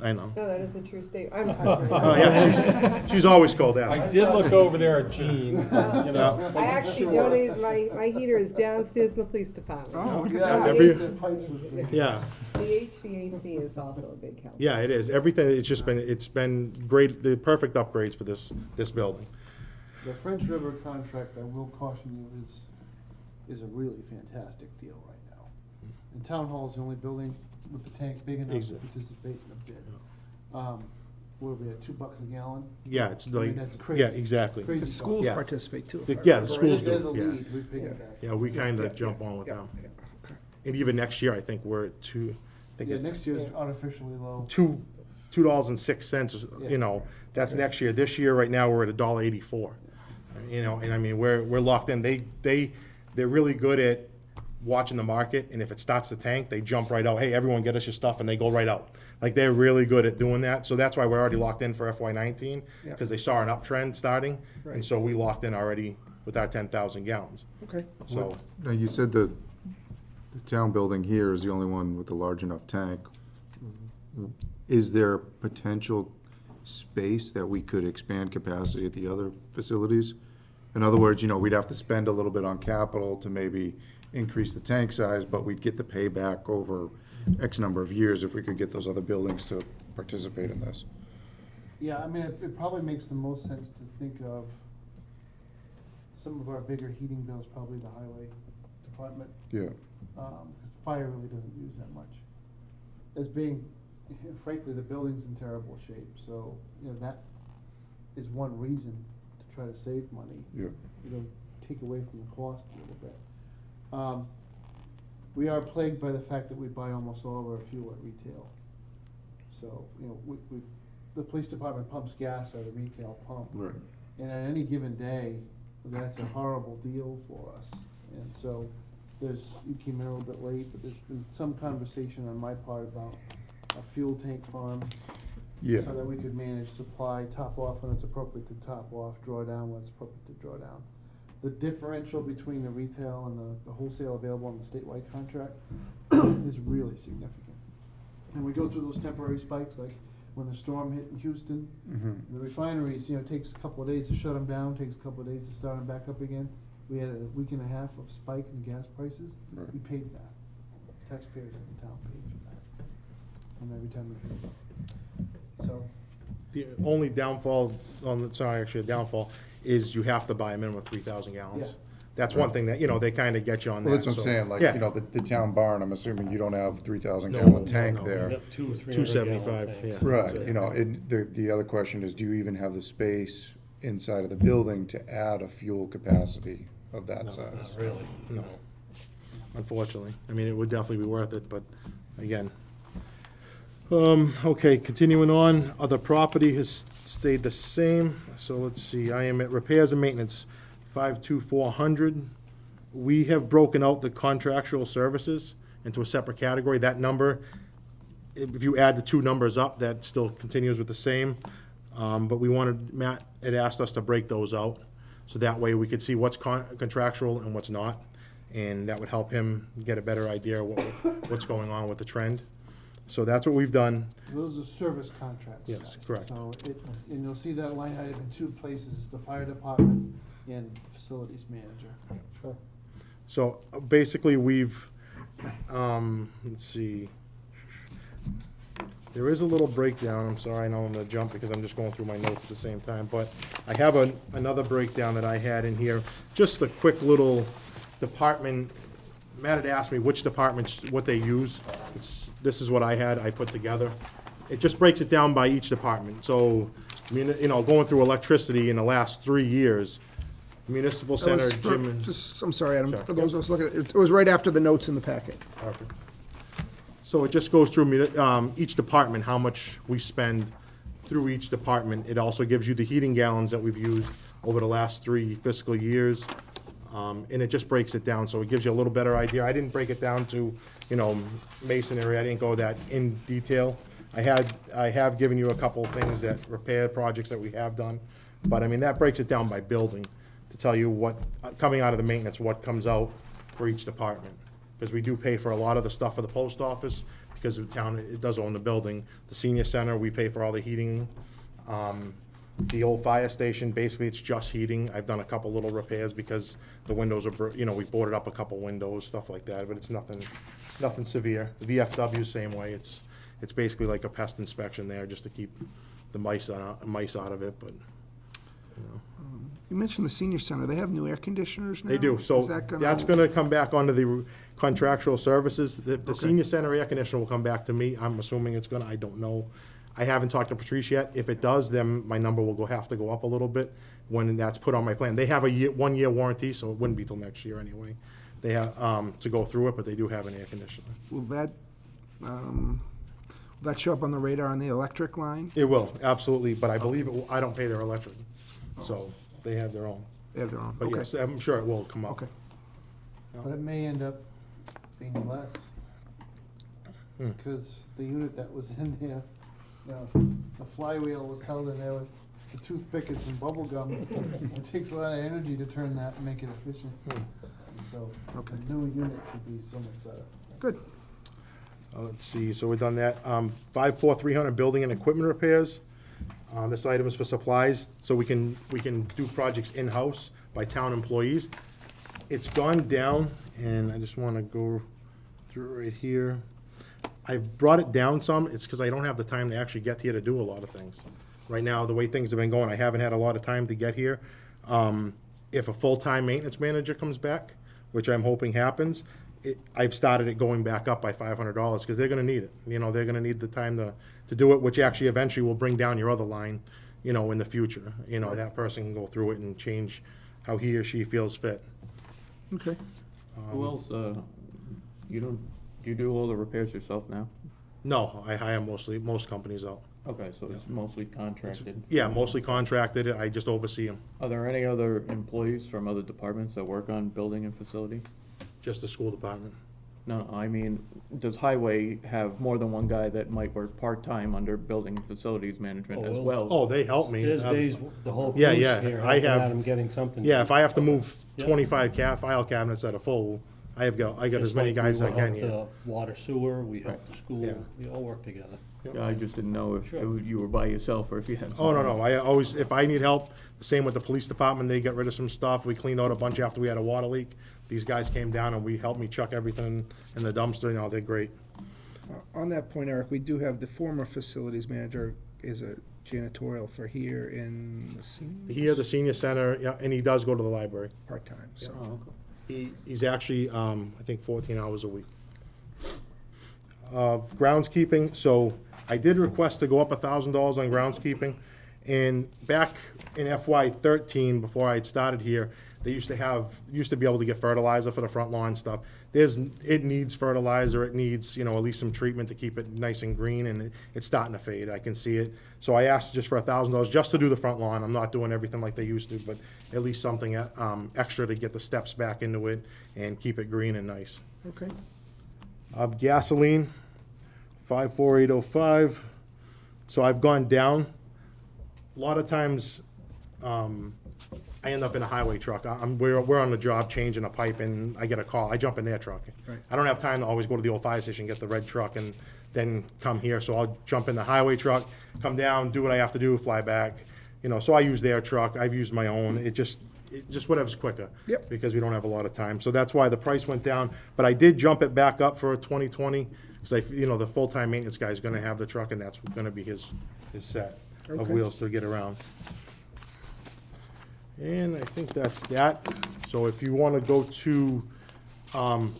I know. No, that is a true statement. Oh, yeah, she's always cold I out. did look over there at Jean, but, you know. I actually donated, my heater is downstairs in the police department. Oh, look at Yeah, that. Every- the price was- Yeah. The HVAC is also a big help. Yeah, it is. Everything, it's been great, the perfect upgrades for this building. The French River contract, I will caution you, is a really fantastic deal right now. And Town Hall is the only building with the tank big enough to Exactly. participate in the bid. Where we at, $2 a gallon? Yeah, it's I mean, like, that's crazy. yeah, exactly. Crazy The stuff. schools Yeah. participate too. if I Yeah, the remember schools right. They're the do, yeah. lead, we piggyback. Yeah, we kind of jump on with Yeah, them. yeah, okay. And even next year, I think we're at I think Yeah, it's next year's artificially low. $2.06, you know, that's next year. This year, right now, we're at $1.84. You know, and I mean, we're locked in. They're really good at watching the market, and if it starts to tank, they jump right out. Hey, everyone get us your stuff, and they go right out. Like, they're really good at doing that. So that's why we're already locked in for FY 19, Yeah. because they saw an uptrend starting, Right. and so we locked in already with our 10,000 gallons. Okay. So, Now, you said the town building here is the only one with a large enough tank. Is there potential space that we could expand capacity at the other facilities? In other words, you know, we'd have to spend a little bit on capital to maybe increase the tank size, but we'd get the payback over X number of years if we could get those other buildings to participate in this. Yeah, I mean, it probably makes the most sense to think of some of our bigger heating bills, probably the highway department, Yeah. because fire really doesn't use that much. As being, frankly, the building's in terrible shape, so, you know, that is one reason to try to save money. Yeah. You know, take away from the cost a little bit. We are plagued by the fact that we buy almost all of our fuel at retail. So, you know, the police department pumps gas at a retail pump. Right. And on any given day, that's a horrible deal for us. And so you came in a little bit late, but there's been some conversation on my part about a fuel tank farm. Yeah. So that we could manage supply, top off when it's appropriate to top off, draw down when it's appropriate to draw down. The differential between the retail and the wholesale available on the statewide contract is really significant. And we go through those temporary spikes, like when the storm hit in Houston, the refineries, you know, it takes a couple of days to shut them down, takes a couple of days to start them back up again. We had a week and a half of spike in gas prices. Right. We paid that. Taxpayers in the town paid for that. And every time we paid. So, the only downfall, actually a downfall, is you have to buy a minimum of 3,000 gallons. Yeah. That's one thing that, they kind of get you on that. Well, that's what I'm so, saying, like, yeah. the town barn, I'm assuming you don't have 3,000 No, gallon no, tank no. there. Yep, 200, 275, 300 yeah. Right, So, the other question is, do you even have the space inside of the building to add a fuel capacity of that size? Not really. No, unfortunately. I mean, it would definitely be worth it, but again. Okay, continuing on, other property has stayed the same. So let's see, I am at repairs and maintenance, 52400. We have broken out the contractual services into a separate category. That number, if you add the two numbers up, that still continues with the same. But Matt had asked us to break those out, so that way we could see what's contractual and what's not. And that would help him get a better idea of what's going on with the trend. So that's what we've done. Those are service contracts. Yes, guys. correct. So and you'll see that line item in two places, the fire department and facilities manager. Sure. So basically, we've, let's see. There is a little breakdown, I'm sorry, I know I'm gonna jump because I'm just going through my notes at the same time, but I have another breakdown that I had in here, just a quick little department. Matt had asked me which departments, what they use. This is what I put together. It just breaks it down by each department. So, going through electricity in the last 3 years, municipal That was center, for- gym and. Just, I'm sorry, Adam, Sure. for those of us looking at it, it was right after the notes in the packet. Perfect. So it just goes through each department, how much we spend through each department. It also gives you the heating gallons that we've used over the last 3 fiscal years. And it just breaks it down, so it gives you a little better idea. I didn't break it down to, masonry, I didn't go that in detail. I have given you a couple of things repair projects that we have done, but I mean, that breaks it down by building to tell you what, coming out of the maintenance, what comes out for each department. Because we do pay for a lot of the stuff for the post office, because the town, it does own the building. The senior center, we pay for all the heating. The old fire station, basically, it's just heating. I've done a couple little repairs because the windows are, we boarded up a couple windows, stuff like that, but it's nothing severe. The VFW, same way. It's basically like a pest inspection there, just to keep the mice out of it, but, You mentioned the senior center, they have new air conditioners now? They do, so Is that that's gonna come back onto the contractual services. The senior center air conditioner will come back to me. I'm assuming it's gonna, I don't know. I haven't talked to Patrice yet. If it does, then my number will have to go up a little bit when that's put on my plan. They have a 1-year warranty, so it wouldn't be till next year anyway. They have, to go through it, but they do have an air conditioner. Will that show up on the radar on the electric line? It will, absolutely, but I believe I don't pay their electric, so they have their own. They have their own, But okay. yes, I'm sure it will come up. Okay. But it may end up being less. Because the unit that was in there, the flywheel was held in there with the toothpick and some bubble gum. It takes a lot of energy to turn that and make it efficient. So, Okay. the new unit should be so much better. Good. Let's see, so we've done that. 54300 building and equipment repairs. This item is for supplies, so we can do projects in-house by town employees. It's gone down, and I just wanna go through it right here. I've brought it down some, it's because I don't have the time to actually get here to do a lot of things. Right now, the way things have been going, I haven't had a lot of time to get here. If a full-time maintenance manager comes back, which I'm hoping happens, I've started it going back up by $500, because they're gonna need it. They're gonna need the time to do it, which actually eventually will bring down your other line, in the future. That person can go through it and change how he or she feels fit. Okay. Who else, do you do all the repairs yourself now? No, I hire most companies out. Okay, so it's mostly contracted. Yeah, mostly contracted, I just oversee them, Are there any other employees from other departments that work on building and facility? just the school department. No, I mean, does highway have more than one guy that might work part-time under building and facilities management as Oh, well? Oh, they help me. There's days, the whole Yeah, crew's yeah, here, I helping have- Adam getting something. Yeah, if I have to move Yeah. 25 file cabinets that are full, I got as many guys as I can here. We help the water sewer, we help the school, Yeah. we all work together. Yeah, I just didn't know if Sure. you were by yourself or if you had. Oh, no, I always, if I need help, the same with the police department, they got rid of some stuff, we cleaned out a bunch after we had a water leak. These guys came down and helped me chuck everything in the dumpster, they're great. On that point, Eric, we do have the former facilities manager is a janitorial for here in the senior. Here, the senior center, yeah, and he does go to the library. Part-time, so. He's actually, I think 14 hours a week. Groundskeeping, so I did request to go up $1,000 on groundskeeping. And back in FY '13, before I had started here, they used to be able to get fertilizer for the front lawn stuff. It needs fertilizer, it needs, at least some treatment to keep it nice and green, and it's starting to fade, I can see it. So I asked just for $1,000 just to do the front lawn. I'm not doing everything like they used to, but at least something extra to get the steps back into it and keep it green and nice. Okay. Gasoline, 54805. So I've gone down. A lot of times, I end up in a highway truck. We're on the job changing a pipe, and I get a call. I jump in their truck. Right. I don't have time to always go to the old fire station, get the red truck, and then come here. So I'll jump in the highway truck, come down, do what I have to do, fly back. So I use their truck. I've used my own. It just whatever's quicker. Yep. Because we don't have a lot of time. So that's why the price went down. But I did jump it back up for 2020 because the full-time maintenance guy is going to have the truck, and that's going to be his set of Okay. wheels to get around. And I think that's that. So if you want to go to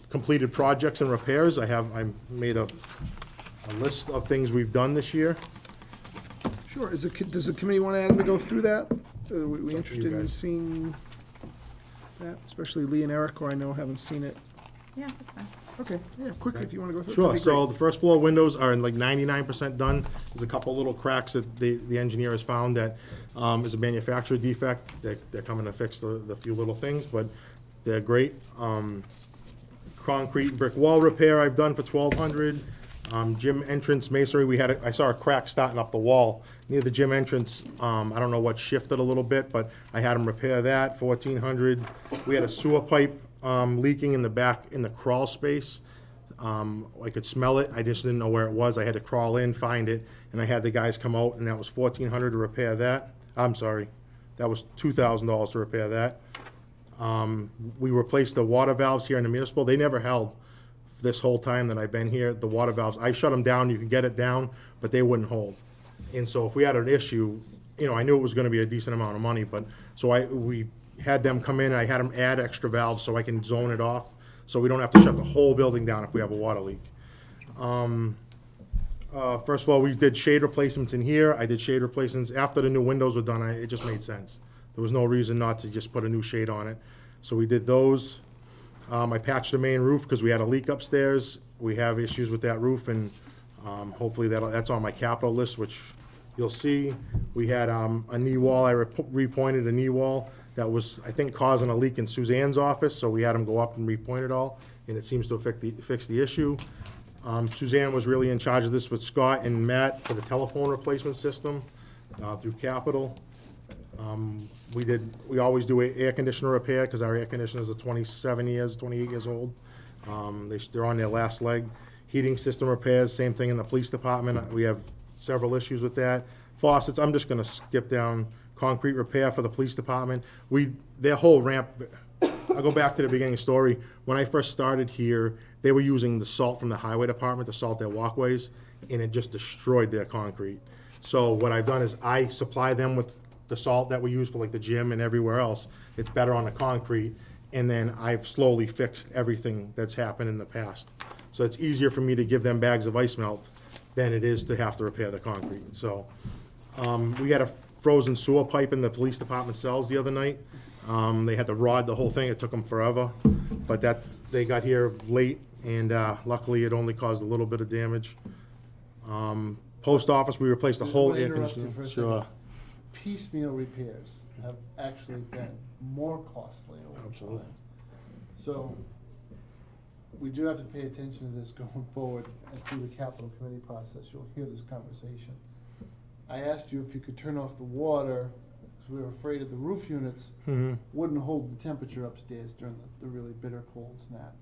completed projects and repairs, I made a list of things we've done this year. Sure, does the committee want Adam to go through that? Are we interested in guys. seeing that, especially Lee and Eric, who I know haven't seen it? Yeah, that's fine. Okay, yeah, quickly, if you want to go through it. Sure, that'd be so great. the first floor windows are like 99% done. There's a couple little cracks that the engineer has found that is a manufacturer defect. They're coming to fix the few little things, but they're great. Concrete and brick wall repair I've done for $1,200. Gym entrance masonry, I saw a crack starting up the wall near the gym entrance. I don't know what shifted a little bit, but I had them repair that, $1,400. We had a sewer pipe leaking in the back, in the crawl space. I could smell it, I just didn't know where it was. I had to crawl in, find it, and I had the guys come out, and that was $1,400 to repair that. I'm sorry, that was $2,000 to repair that. We replaced the water valves here in the municipal. They never held this whole time that I've been here. The water valves, I shut them down, you could get it down, but they wouldn't hold. And so if we had an issue, I knew it was gonna be a decent amount of money, but, so we had them come in, and I had them add extra valves so I can zone it off, so we don't have to shut the whole building down if we have a water leak. First of all, we did shade replacements in here. I did shade replacements after the new windows were done. It just made sense. There was no reason not to just put a new shade on it. So we did those. I patched the main roof because we had a leak upstairs. We have issues with that roof, and hopefully that's on my capital list, which you'll see. We had a knee wall. I repointed a knee wall that was, I think, causing a leak in Suzanne's office, so we had them go up and repoint it all, and it seems to fix the issue. Suzanne was really in charge of this with Scott and Matt for the telephone replacement system through Capital. We always do air conditioner repair because our air conditioners are 28 years old. They're on their last leg. Heating system repairs, same thing in the police department. We have several issues with that. Faucets, I'm just gonna skip down. Concrete repair for the police department. Their whole ramp, I'll go back to the beginning story. When I first started here, they were using the salt from the highway department to salt their walkways, and it just destroyed their concrete. So what I've done is I supply them with the salt that we use for like the gym and everywhere else. It's better on the concrete, and then I've slowly fixed everything that's happened in the past. So it's easier for me to give them bags of ice melt than it is to have to repair the concrete. So we had a frozen sewer pipe in the police department cells the other night. They had to rod the whole thing. It took them forever, but they got here late, and luckily it only caused a little bit of damage. Post office, we replaced the whole May I air interrupt you conditioner. for a Sure. second? Piecemeal repairs have actually been more costly over Absolutely. time. So, we do have to pay attention to this going forward, and through the capital committee process, you'll hear this conversation. I asked you if you could turn off the water, because we were afraid of the roof units wouldn't hold the temperature upstairs during the really bitter cold snap.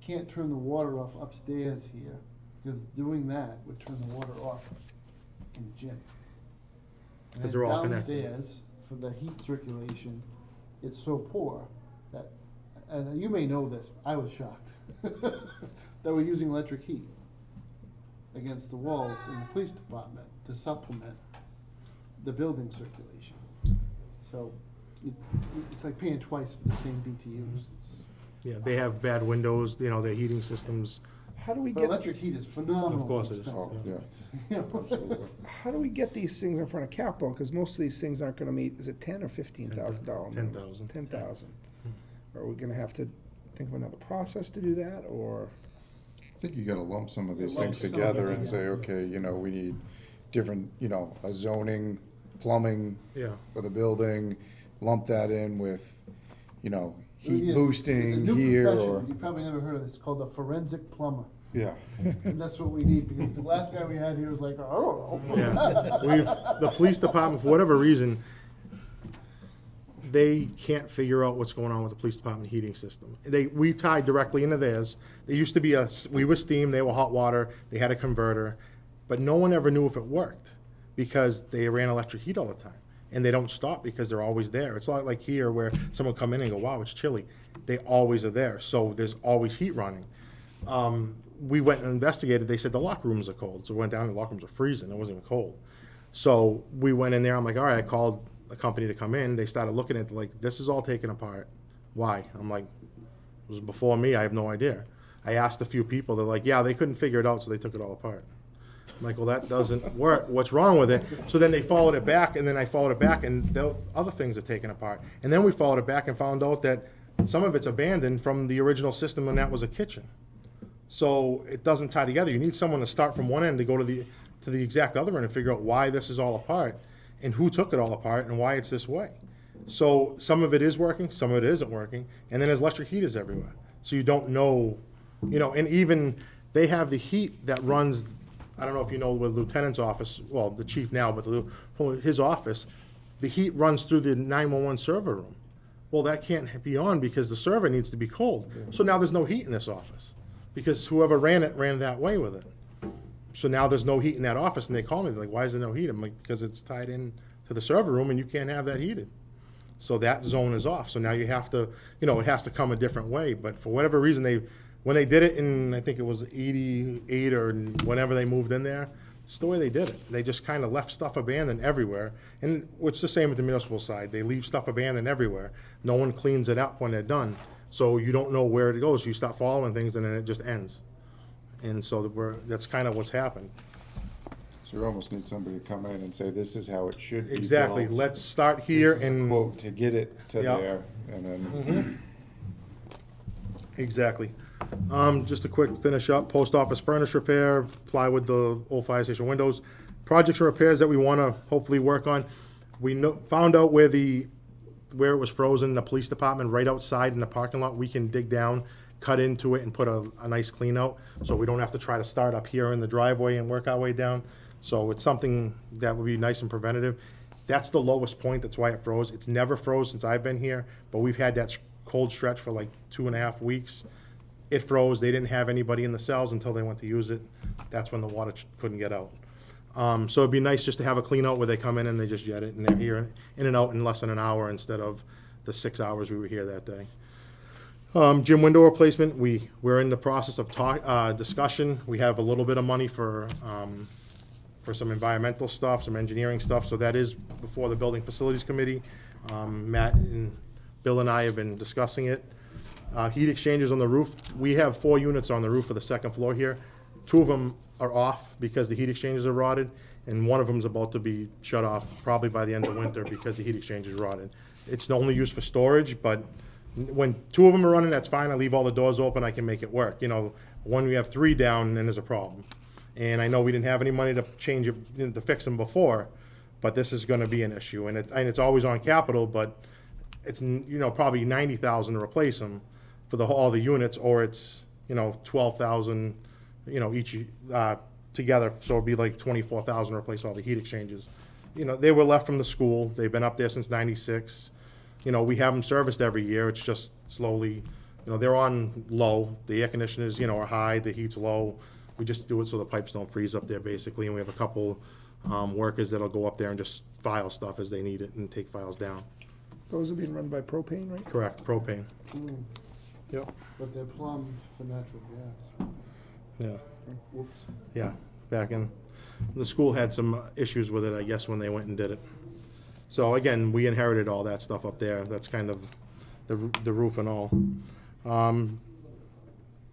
Can't turn the water off upstairs here, because doing that would turn the water off in the gym. And 'Cause they're all connected. downstairs, for the heat circulation, it's so poor that, and you may know this, I was shocked, that we're using electric heat against the walls in the police department to supplement the building circulation. So it's like paying twice for the same BTUs. It's- Yeah, they have bad windows, you know, their heating systems. How do we But get, electric heat is phenomenal. Of course it is. expensive. Oh, You know? Absolutely. how do we get these things in front of capital? Because most of these things aren't gonna meet, is it $10,000 or $15,000? 10,000. 10,000. Are we gonna have to think of another process to do that, or? I think you gotta lump some of these Lump things some of together it and say, together. okay, you know, we need different, you know, a zoning, plumbing Yeah. for the building, lump that in with, you know, We need heat a- boosting there's a new here profession, or, You probably never heard of this, called a forensic plumber. yeah. And that's what we need, because the last guy we had here was like, I don't know. Yeah, the police department, for whatever reason, they can't figure out what's going on with the police department heating system. We tied directly into theirs. There used to be we were steam, they were hot water, they had a converter, but no one ever knew if it worked, because they ran electric heat all the time. And they don't stop because they're always there. It's not like here where someone come in and go, wow, it's chilly. They always are there, so there's always heat running. We went and investigated, they said the locker rooms are cold, so we went down, the locker rooms were freezing, it wasn't even cold. So we went in there, I'm like, all right, I called a company to come in, they started looking at it, like, this is all taken apart. Why? I'm like, it was before me, I have no idea. I asked a few people, they're like, yeah, they couldn't figure it out, so they took it all apart. I'm like, well, that doesn't work, what's wrong with it? So then they followed it back, and then I followed it back, and the other things are taken apart. And then we followed it back and found out that some of it's abandoned from the original system, and that was a kitchen. So it doesn't tie together. You need someone to start from one end to go to the exact other end and figure out why this is all apart and who took it all apart and why it's this way. So some of it is working, some of it isn't working, and then there's electric heaters everywhere. So you don't know, you know, and even they have the heat that runs, I don't know if you know with Lieutenant's office, well, the chief now, but from his office, the heat runs through the 911 server room. Well, that can't be on because the server needs to be cold. So now there's no heat in this office because whoever ran it ran that way with it. So now there's no heat in that office, and they call me, they're like, why is there no heat? I'm like, because it's tied in to the server room, and you can't have that heated. So that zone is off, so now you have to, you know, it has to come a different way, but for whatever reason, when they did it in, I think it was 88 or whenever they moved in there, it's the way they did it. They just kind of left stuff abandoned everywhere, and it's the same with the municipal side. They leave stuff abandoned everywhere. No one cleans it up when they're done, so you don't know where it goes. You start following things, and then it just ends. And so that's kind of what's happened. So you almost need somebody to come in and say, this is how it should be built. Exactly, let's start here This is a and, quote to get it to Yeah. there, and then, exactly. Just a quick finish up, post office furnace repair, plywood, the old fire station windows. Projects and repairs that we want to hopefully work on. We found out where it was frozen, the police department, right outside in the parking lot. We can dig down, cut into it, and put a nice clean out, so we don't have to try to start up here in the driveway and work our way down. So it's something that would be nice and preventative. That's the lowest point, that's why it froze. It's never froze since I've been here, but we've had that cold stretch for like 2.5 weeks. It froze, they didn't have anybody in the cells until they went to use it. That's when the water couldn't get out. So it'd be nice just to have a clean out where they come in and they just jet it, and they're here in and out in less than an hour instead of the 6 hours we were here that day. Gym window replacement, we're in the process of discussion. We have a little bit of money for some environmental stuff, some engineering stuff, so that is before the Building Facilities Committee. Matt and Bill and I have been discussing it. Heat exchangers on the roof, we have 4 units on the roof of the second floor here. 2 of them are off because the heat exchangers are rotted, and one of them is about to be shut off probably by the end of winter because the heat exchanger is rotted. It's only used for storage, but when 2 of them are running, that's fine. I leave all the doors open, I can make it work. You know, when we have 3 down, then there's a problem. And I know we didn't have any money to change it, to fix them before, but this is gonna be an issue. And it's always on capital, but it's, you know, probably 90,000 to replace them for all the units, or it's, you know, 12,000, you know, each, together, so it'd be like 24,000 to replace all the heat exchangers. You know, they were left from the school, they've been up there since '96. You know, we have them serviced every year, it's just slowly, you know, they're on low, the air conditioners, you know, are high, the heat's low. We just do it so the pipes don't freeze up there, basically, and we have a couple workers that'll go up there and just file stuff as they need it and take files down. Those are being run by propane, right? Correct, propane. Mm, Yep. But they're plumbed for natural gas. Yeah, Whoops. yeah, back in. The school had some issues with it, I guess, when they went and did it. So again, we inherited all that stuff up there. That's kind of the roof and all.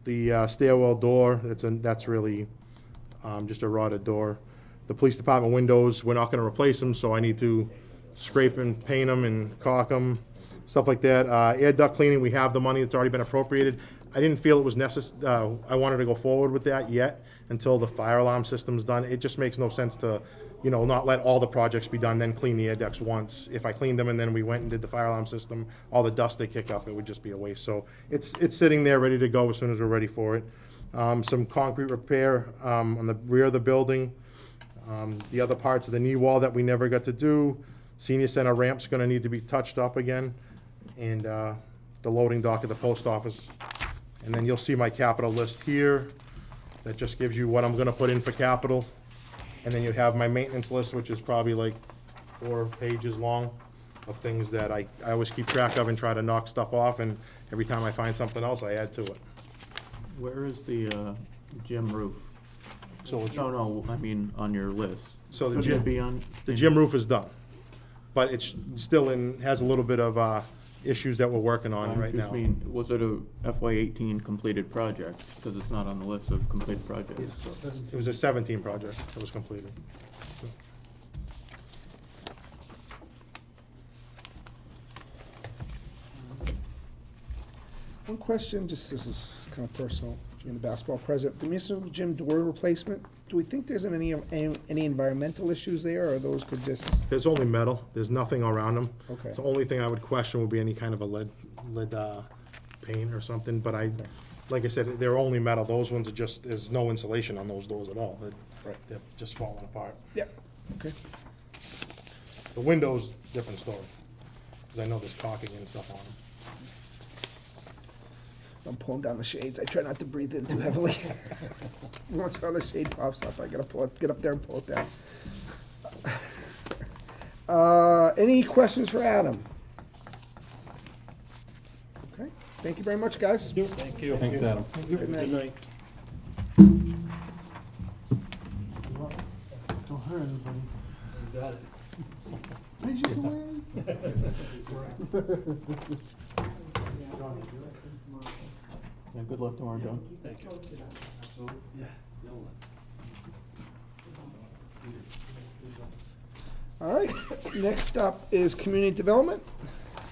The stairwell door, that's really just a rotted door. The police department windows, we're not gonna replace them, so I need to scrape and paint them and caulk them, stuff like that. Air duct cleaning, we have the money, it's already been appropriated. I didn't feel it was I wanted to go forward with that yet until the fire alarm system's done. It just makes no sense to, not let all the projects be done, then clean the air ducts once. If I cleaned them and then we went and did the fire alarm system, all the dust they kick up, it would just be a waste. So it's sitting there ready to go as soon as we're ready for it. Some concrete repair on the rear of the building. The other parts of the knee wall that we never got to do. Senior center ramp's gonna need to be touched up again. And the loading dock at the post office. And then you'll see my capital list here. That just gives you what I'm gonna put in for capital. And then you have my maintenance list, which is probably like 4 pages long of things that I always keep track of and try to knock stuff off, and every time I find something else, I add to it. Where is the gym roof? So it's, No, I mean, on your list. So the Shouldn't gym- it be on? the gym roof is done. But it's still has a little bit of issues that we're working on right now. I mean, was it a FY18 completed project? Because it's not on the list of completed projects, so. It was a 17 project that was completed. One question, just this is kind of personal, being the basketball president, the municipal gym door replacement, do we think there's any environmental issues there, or those could just, There's only metal, there's nothing around them. Okay. The only thing I would question would be any kind of a lead paint or something, but like I said, they're only metal, those ones are just, there's no insulation on those doors at all. They're just falling apart. yep, okay. The windows, different story, because I know there's caulking and stuff on them. I'm pulling down the shades, I try not to breathe in too heavily. Once the other shade pops up, I gotta get up there and pull it down. Any questions for Adam? Okay, thank you very much, guys. Thank you. Thanks, Adam. Good night. Don't hurt anybody. You got it. Pages away. Yeah, good luck tomorrow, John. Thank you. All right, next up is community development.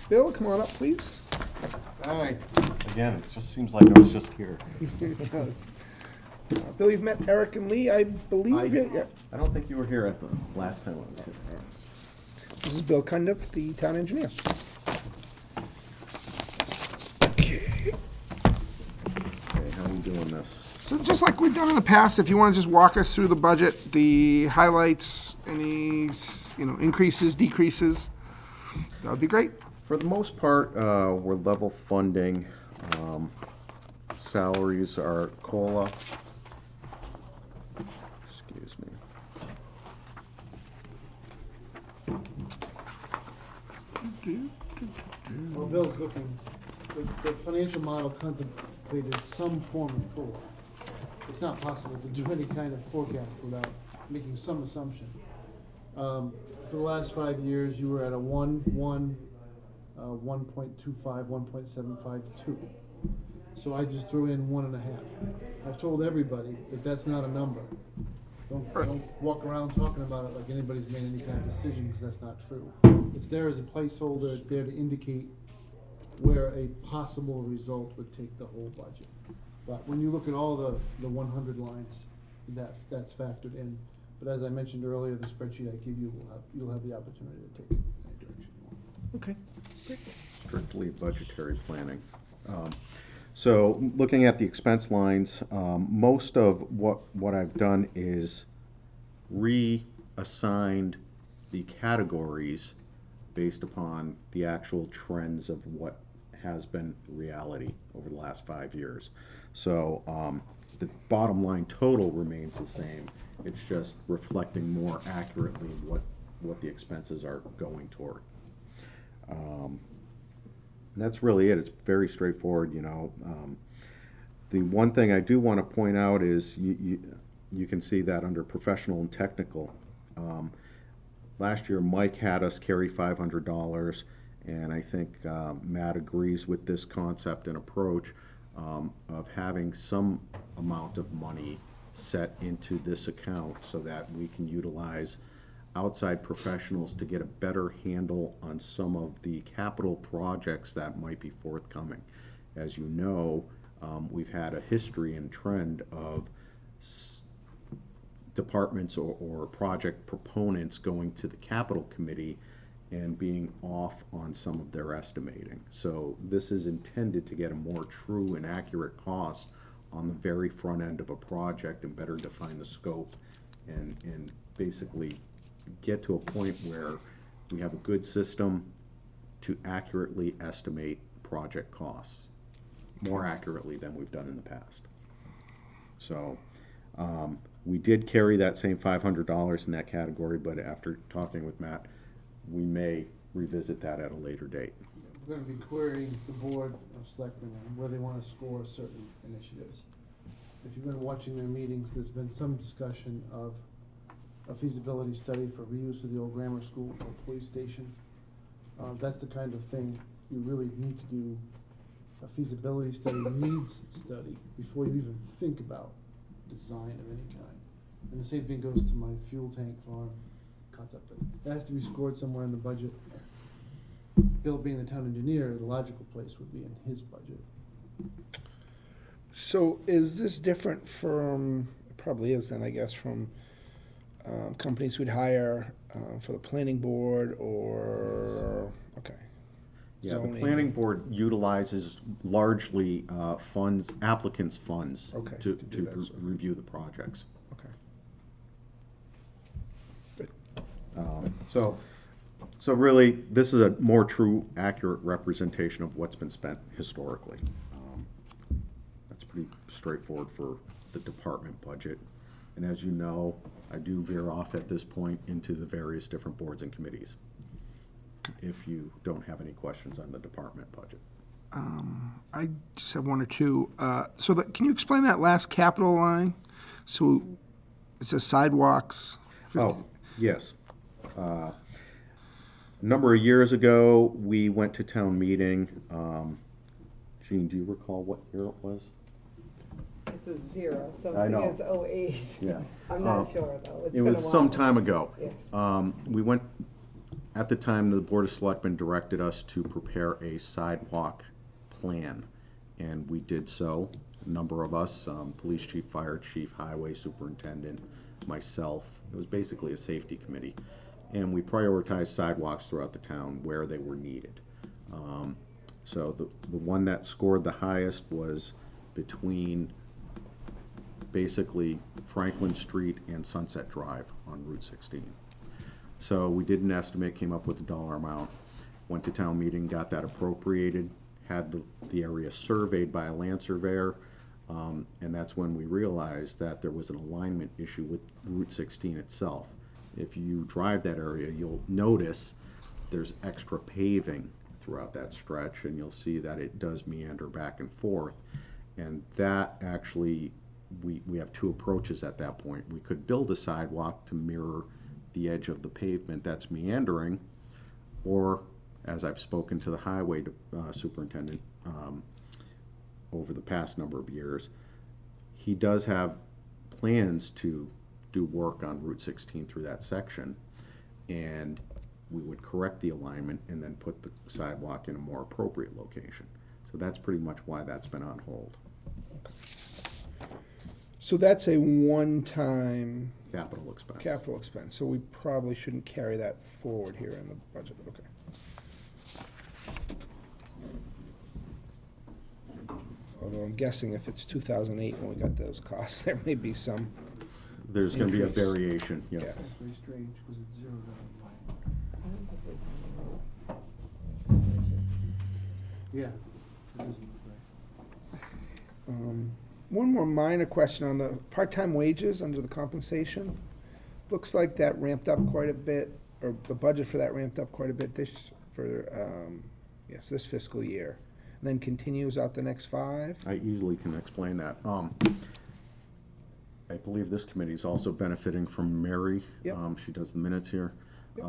Bill, come on up, please. Hi. Again, it just seems like I was just here. Yes. Bill, you've met Eric and Lee, I believe. Yeah. I don't think you were here at the last time I was here. This is Bill Cundiff, the town engineer. Okay. Okay, how are we doing this? So just like we've done in the past, if you want to just walk us through the budget, the highlights, any, increases, decreases, that would be great. For the most part, we're level funding. Salaries are COLA. Excuse me. Well, Bill's looking, the financial model contemplated some form of COLA. It's not possible to do any kind of forecast without making some assumption. For the last 5 years, you were at a 1.25, 1.752. So I just threw in 1.5. I've told everybody that that's not a number. Don't walk around talking about it like anybody's made any kind of decision, because that's not true. It's there as a placeholder, it's there to indicate where a possible result would take the whole budget. But when you look at all the 100 lines, that's factored in. But as I mentioned earlier, the spreadsheet I give you, you'll have the opportunity to take it in any direction you want. Okay. Strictly budgetary planning. So looking at the expense lines, most of what I've done is reassigned the categories based upon the actual trends of what has been reality over the last 5 years. So the bottom line total remains the same. It's just reflecting more accurately what the expenses are going toward. And that's really it. It's very straightforward, The one thing I do want to point out is, you can see that under professional and technical. Last year, Mike had us carry $500, and I think Matt agrees with this concept and approach of having some amount of money set into this account so that we can utilize outside professionals to get a better handle on some of the capital projects that might be forthcoming. As you know, we've had a history and trend of departments or project proponents going to the capital committee and being off on some of their estimating. So this is intended to get a more true and accurate cost on the very front end of a project and better define the scope and basically get to a point where we have a good system to accurately estimate project costs, more accurately than we've done in the past. So we did carry that same $500 in that category, but after talking with Matt, we may revisit that at a later date. We're gonna be querying the board of selectmen on where they wanna score certain initiatives. If you've been watching their meetings, there's been some discussion of a feasibility study for reuse of the old grammar school or police station. That's the kind of thing you really need to do, a feasibility study, needs study, before you even think about design of any kind. And the same thing goes to my fuel tank farm concept. It has to be scored somewhere in the budget. Bill being the town engineer, the logical place would be in his budget. So is this different from, it probably is then, I guess, from companies we'd hire for the planning board or, okay. Yeah, the Zoning. planning board utilizes largely funds, applicants' funds Okay, to to do that, so. review the projects. Okay. Good. So really, this is a more true, accurate representation of what's been spent historically. That's pretty straightforward for the department budget. And as you know, I do veer off at this point into the various different boards and committees, if you don't have any questions on the department budget. I just have one or two. Can you explain that last capital line? So it says sidewalks. Oh, yes. A number of years ago, we went to town meeting. Gene, do you recall what year it was? It's a 0, so I I know. think it's 08. Yeah. I'm not sure, though. It's It been a was while. some time ago. Yes. We went, at the time, the Board of Selectmen directed us to prepare a sidewalk plan, and we did so. A number of us, police chief, fire chief, highway superintendent, myself. It was basically a safety committee. And we prioritized sidewalks throughout the town where they were needed. So the one that scored the highest was between basically Franklin Street and Sunset Drive on Route 16. So we did an estimate, came up with a dollar amount, went to town meeting, got that appropriated, had the area surveyed by a land surveyor, and that's when we realized that there was an alignment issue with Route 16 itself. If you drive that area, you'll notice there's extra paving throughout that stretch, and you'll see that it does meander back and forth. And that actually, we have two approaches at that point. We could build a sidewalk to mirror the edge of the pavement that's meandering, or, as I've spoken to the highway superintendent over the past number of years, he does have plans to do work on Route 16 through that section, and we would correct the alignment and then put the sidewalk in a more appropriate location. So that's pretty much why that's been on hold. So that's a one-time Capital expense. capital expense, so we probably shouldn't carry that forward here in the budget, okay. Although I'm guessing if it's 2008 when we got those costs, there may be some, There's gonna be a Increase. variation, yes. yeah. That's very strange, because it's 0 down I don't think we- Yeah. It doesn't look right. One more minor question on the part-time wages under the compensation. Looks like that ramped up quite a bit, or the budget for that ramped up quite a bit this fiscal year. And then continues out the next 5. I easily can explain that. I believe this committee is also benefiting from Mary. Yep. She does the minutes here. Yep.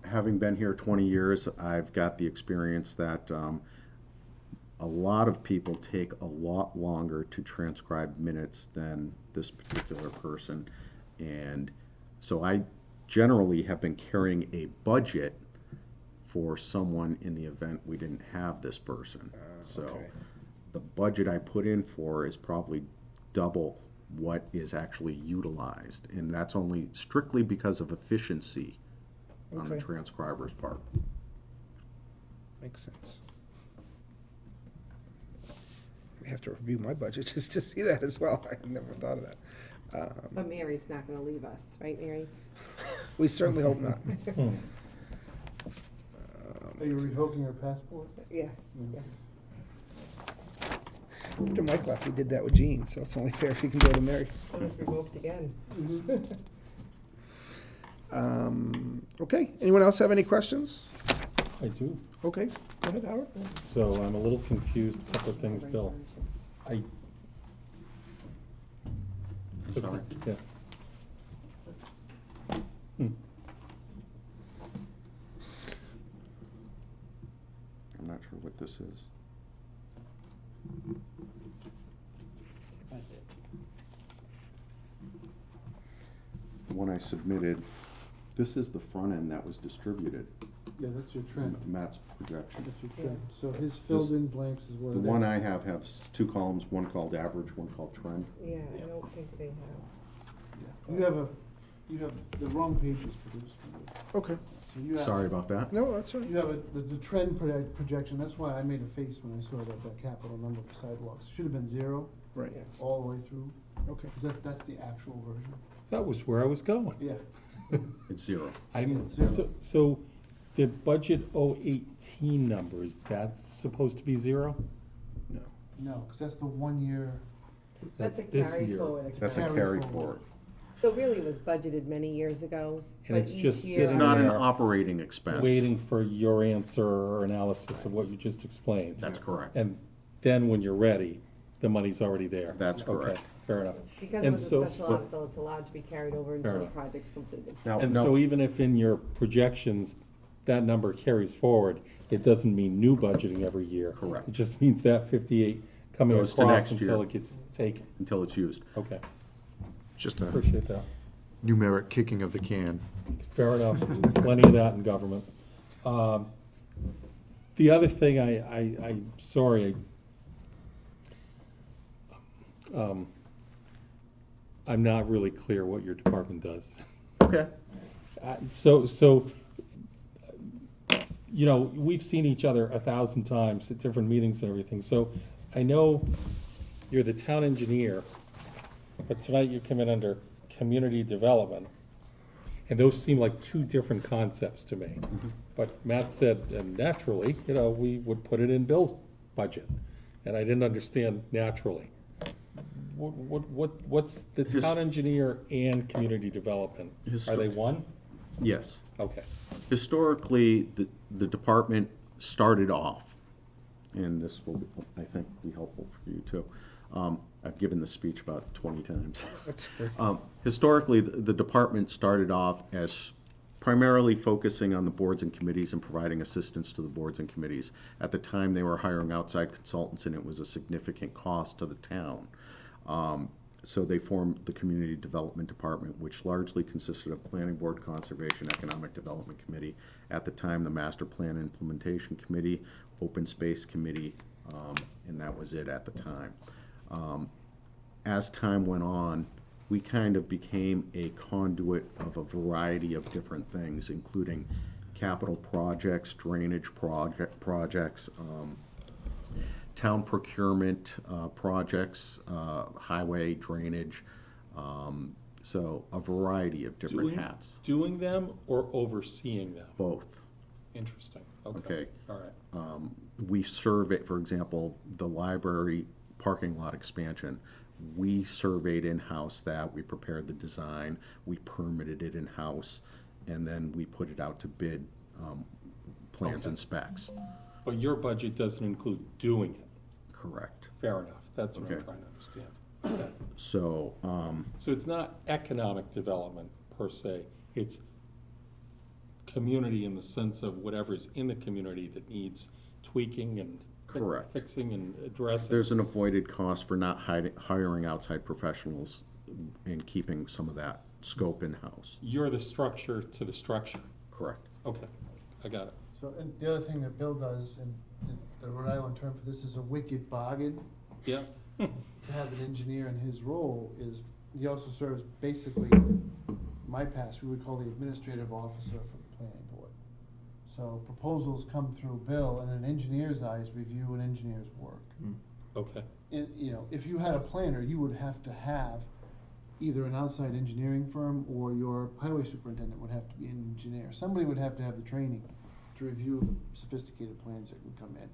Having been here 20 years, I've got the experience that a lot of people take a lot longer to transcribe minutes than this particular person. And so I generally have been carrying a budget for someone in the event we didn't have this person. So okay. the budget I put in for is probably double what is actually utilized. And that's only strictly because of efficiency on the Okay. transcriber's part. Makes sense. I have to review my budget just to see that as well. I never thought of that. But Mary's not gonna leave us, right, Mary? We certainly hope not. Are you revoking her passport? Yeah, yeah. After Mike left, we did that with Jean, so it's only fair she can go to Mary. It was revoked again. Okay, anyone else have any questions? I do. Okay, go ahead, Howard. So I'm a little confused, a couple of things, Bill. I. Sorry. Yeah. Hmm. I'm not sure what this is. The one I submitted, this is the front end that was distributed, Yeah, that's your trend. Matt's projection. That's your trend. So his filled in blanks is what The it one is. I have has two columns, one called average, one called trend. Yeah, I don't think they have. You have the wrong pages produced for you. Okay, So you have. Sorry about that. no, that's all You right. have the trend projection, that's why I made a face when I saw that capital number for sidewalks. Should have been 0 Right, all the way through, okay. 'cause that's the actual version. That was where I was going. Yeah. It's 0. I'm, Yeah, zero. so the budget 018 number, is that supposed to be 0? No. No, 'cause that's the 1 year. That's a this carry year. forward. That's a Carry carry forward. forward. So really it was budgeted many years ago, And but it's each just year. It's sitting not an there operating expense. Waiting for your answer or analysis of what you just explained. That's correct. And then when you're ready, the money's already there. That's correct. Okay, fair enough. Because it And was a so- special but- article, it's allowed to be carried over Fair until the enough. project's completed. Now, And now- so even if in your projections, that number carries forward, it doesn't mean new budgeting every year. Correct. It just means that 58 coming Goes to across next until year. it gets taken. until it's used. Okay, Just a appreciate that. numeric kicking of the can. Fair enough. Plenty of that in government. The other thing I'm sorry, I'm not really clear what your department does. Okay. So, you know, we've seen each other 1,000 times at different meetings and everything, so I know you're the town engineer, but tonight you come in under community development, and those seem like two different concepts to me. But Matt said, and naturally, you know, we would put it in Bill's budget, and I didn't understand naturally. What's the His- town engineer and community development? Are they one? Yes. Okay. Historically, the department started off, and this will, I think, be helpful for you too. I've given this speech about 20 times. That's fair. Historically, the department started off as primarily focusing on the boards and committees and providing assistance to the boards and committees. At the time, they were hiring outside consultants, and it was a significant cost to the town. So they formed the Community Development Department, which largely consisted of Planning Board, Conservation, Economic Development Committee. At the time, the Master Plan Implementation Committee, Open Space Committee, and that was it at the time. As time went on, we kind of became a conduit of a variety of different things, including capital projects, drainage projects, town procurement projects, highway drainage, so a variety of different hats, Doing them or overseeing them? both. Interesting. Okay. All right. We surveyed, for example, the library parking lot expansion. We surveyed in-house that, we prepared the design, we permitted it in-house, and then we put it out to bid, plans and specs. But your budget doesn't include doing it. Correct. Fair enough. That's what I'm Okay. trying to understand. So, So it's not economic development per se, it's community in the sense of whatever's in the community that needs tweaking and Correct. fixing and addressing. there's an avoided cost for not hiring outside professionals and keeping some of that scope in-house. You're the structure to the structure. Correct. Okay, I got it. So, and the other thing that Bill does, and the Rhode Island term for this is a wicked bargain, Yeah. to have an engineer in his role is, he also serves basically, my past, we would call the administrative officer for the planning board. So proposals come through Bill, and an engineer's eyes review an engineer's work. Okay, You know, if you had a planner, you would have to have either an outside engineering firm, or your highway superintendent would have to be an engineer. Somebody would have to have the training to review the sophisticated plans that would come in.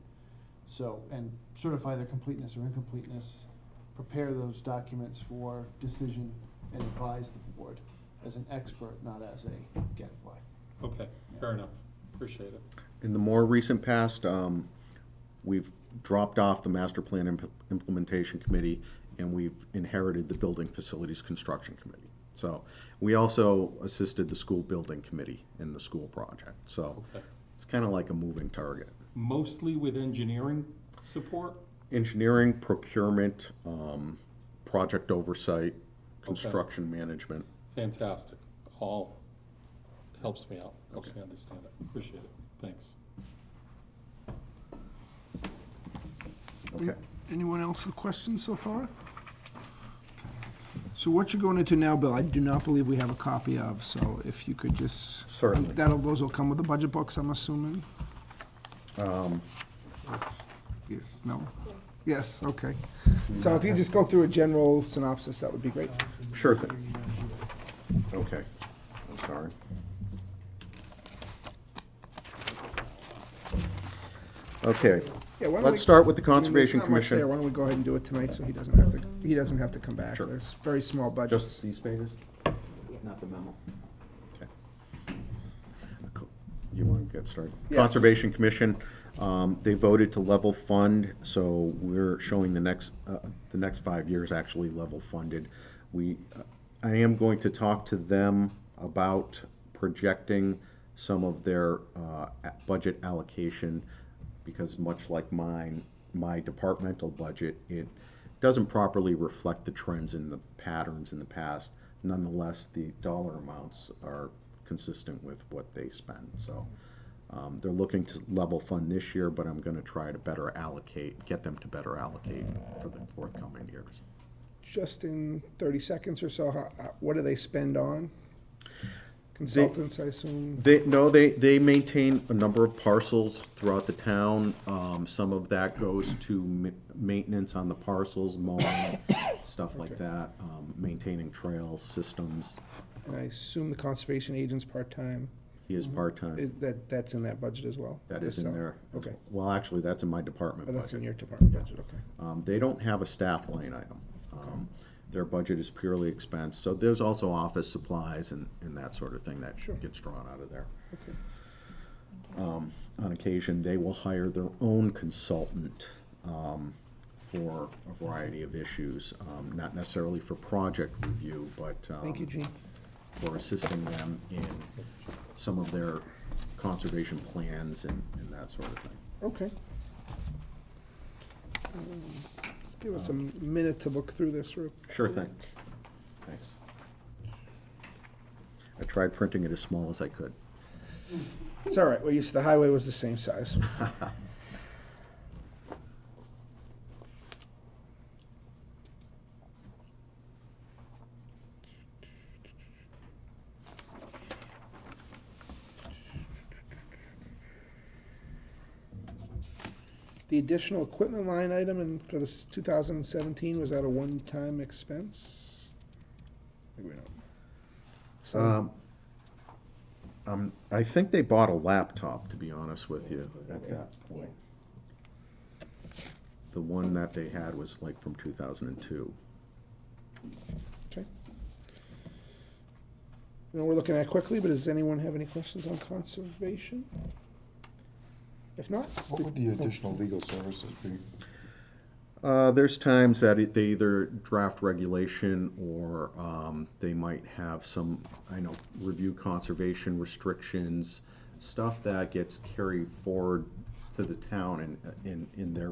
So, and certify their completeness or incompleteness, prepare those documents for decision, and advise the board as an expert, not as a gadfly. okay, fair enough. Appreciate it. In the more recent past, we've dropped off the master plan implementation committee, and we've inherited the building facilities construction committee. So we also assisted the school building committee in the school project. So Okay. it's kind of like a moving target. Mostly with engineering support? Engineering, procurement, project oversight, construction management. Fantastic. All helps me out, helps me understand it. Appreciate it. Thanks. Okay. Anyone else with questions so far? So what you're going into now, Bill, I do not believe we have a copy of, so if you could just. Certainly. Those will come with the budget books, I'm assuming? Yes, no? Yes, okay. So if you just go through a general synopsis, that would be great. Sure thing. Okay, I'm sorry. Okay, Yeah, why don't let's we- start with the I mean, there's Conservation not much there. Commission. Why don't we go ahead and do it tonight, so he doesn't have to come back. Sure. There's very small budgets. Just these pages? Not the memo. Okay. Cool. You want to get started? Yeah, Conservation Commission, they voted to level fund, so we're showing the next 5 years actually level funded. I am going to talk to them about projecting some of their budget allocation, because much like my departmental budget, it doesn't properly reflect the trends in the patterns in the past. Nonetheless, the dollar amounts are consistent with what they spend. So they're looking to level fund this year, but I'm going to try to get them to better allocate for the forthcoming years. Just in 30 seconds or so, what do they spend on? Consultants, I assume? They maintain a number of parcels throughout the town. Some of that goes to maintenance on the parcels, mowing, stuff like that, maintaining trails, systems. And I assume the conservation agent's part-time. He is part-time. That's in that budget as well? That is in there. Okay. Well, actually, that's in my department Oh, that's in budget. your department budget, okay. They don't have a staff line item. Their budget is purely expense, so there's also office supplies and that sort of thing that Sure. gets drawn out of there. Okay. On occasion, they will hire their own consultant for a variety of issues, not necessarily for project review, but Thank you, Gene. for assisting them in some of their conservation plans and that sort of thing. Okay. Give us a minute to look through this real Sure thing. Thanks. I tried printing it as small as I could. It's all right, the highway was the same size. The additional equipment line item for this 2017, was that a one-time expense? I think we know. So, I think they bought a laptop, to be honest with you, at that point. The one that they had was like from 2002. okay. We're looking at it quickly, but does anyone have any questions on conservation? If not, What would the additional legal services be? There's times that they either draft regulation or they might have some, review conservation restrictions, stuff that gets carried forward to the town in their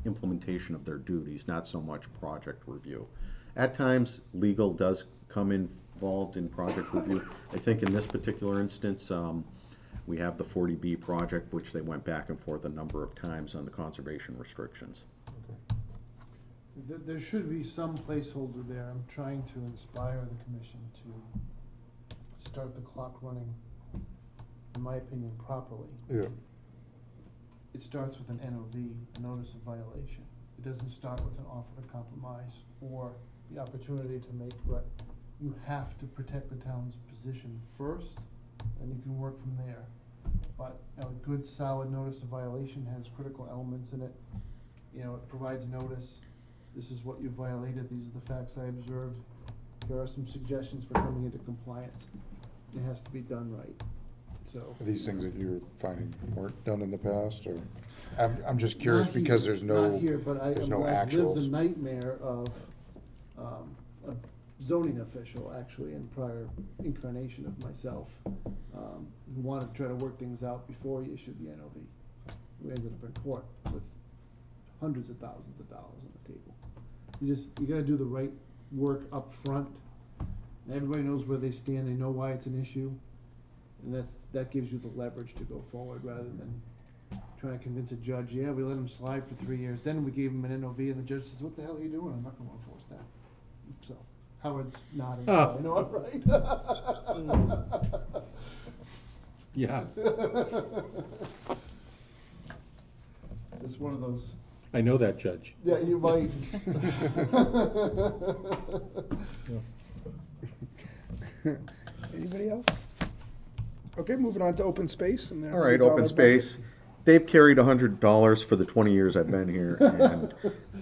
implementation of their duties, not so much project review. At times, legal does come involved in project review. I think in this particular instance, we have the 40B project, which they went back and forth a number of times on the conservation restrictions. There should be some placeholder there. I'm trying to inspire the commission to start the clock running, in my opinion, properly. Yeah. It starts with an NOV, a notice of violation. It doesn't start with an offer to compromise or the opportunity to make, you have to protect the town's position first, and you can work from there. But a good solid notice of violation has critical elements in it. It provides notice. This is what you violated. These are the facts I observed. Here are some suggestions for coming into compliance. It has to be done right. So. Are these things that you're finding weren't done in the past, or? I'm just curious Not here, because there's no, not here, but there's no I've lived the actuals. nightmare of a zoning official, actually, in prior incarnation of myself, who wanted to try to work things out before he issued the NOV. We ended up in court with hundreds of thousands of dollars on the table. You gotta do the right work up front. Everybody knows where they stand, they know why it's an issue, and that gives you the leverage to go forward rather than trying to convince a judge, yeah, we let him slide for 3 years, then we gave him an NOV and the judge says, what the hell are you doing? I'm not gonna enforce that. So, Howard's nodding, so I know I'm right. Yeah, It's one of those, I know that judge. yeah, you might. Anybody else? Okay, moving on to open space and their All right, $100 open budget. space. They've carried $100 for the 20 years I've been here, and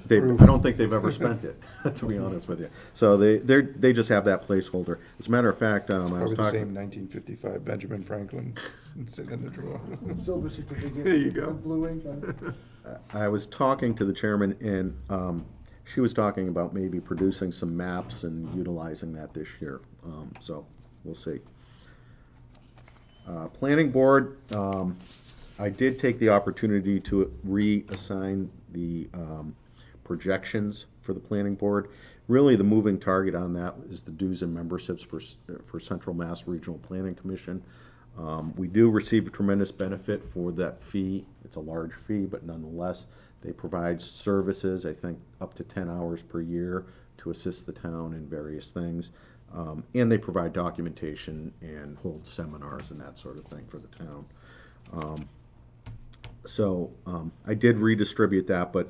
I don't think they've ever spent it, to be honest with you. So they just have that placeholder. As a matter of fact, I was Probably the talking. same 1955 Benjamin Franklin sitting in the drawer. Silver certificate. There you go. with blue ink on it. I was talking to the chairman, and she was talking about maybe producing some maps and utilizing that this year. So we'll see. Planning board, I did take the opportunity to reassign the projections for the planning board. Really, the moving target on that is the dues and memberships for Central Mass Regional Planning Commission. We do receive a tremendous benefit for that fee. It's a large fee, but nonetheless, they provide services, I think, up to 10 hours per year to assist the town in various things. And they provide documentation and hold seminars and that sort of thing for the town. So I did redistribute that, but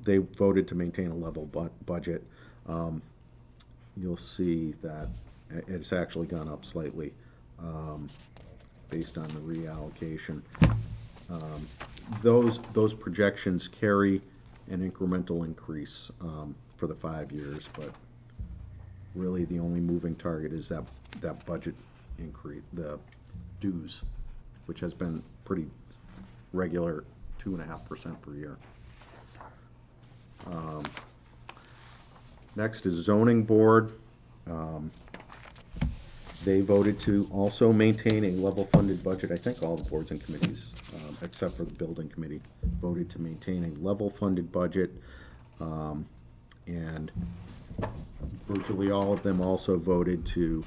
they voted to maintain a level budget. You'll see that it's actually gone up slightly based on the reallocation. Those projections carry an incremental increase for the 5 years, but really the only moving target is that budget increase, the dues, which has been pretty regular, 2.5% per year. Next is zoning board. They voted to also maintain a level funded budget. I think all the boards and committees, except for the building committee, voted to maintain a level funded budget. And virtually all of them also voted to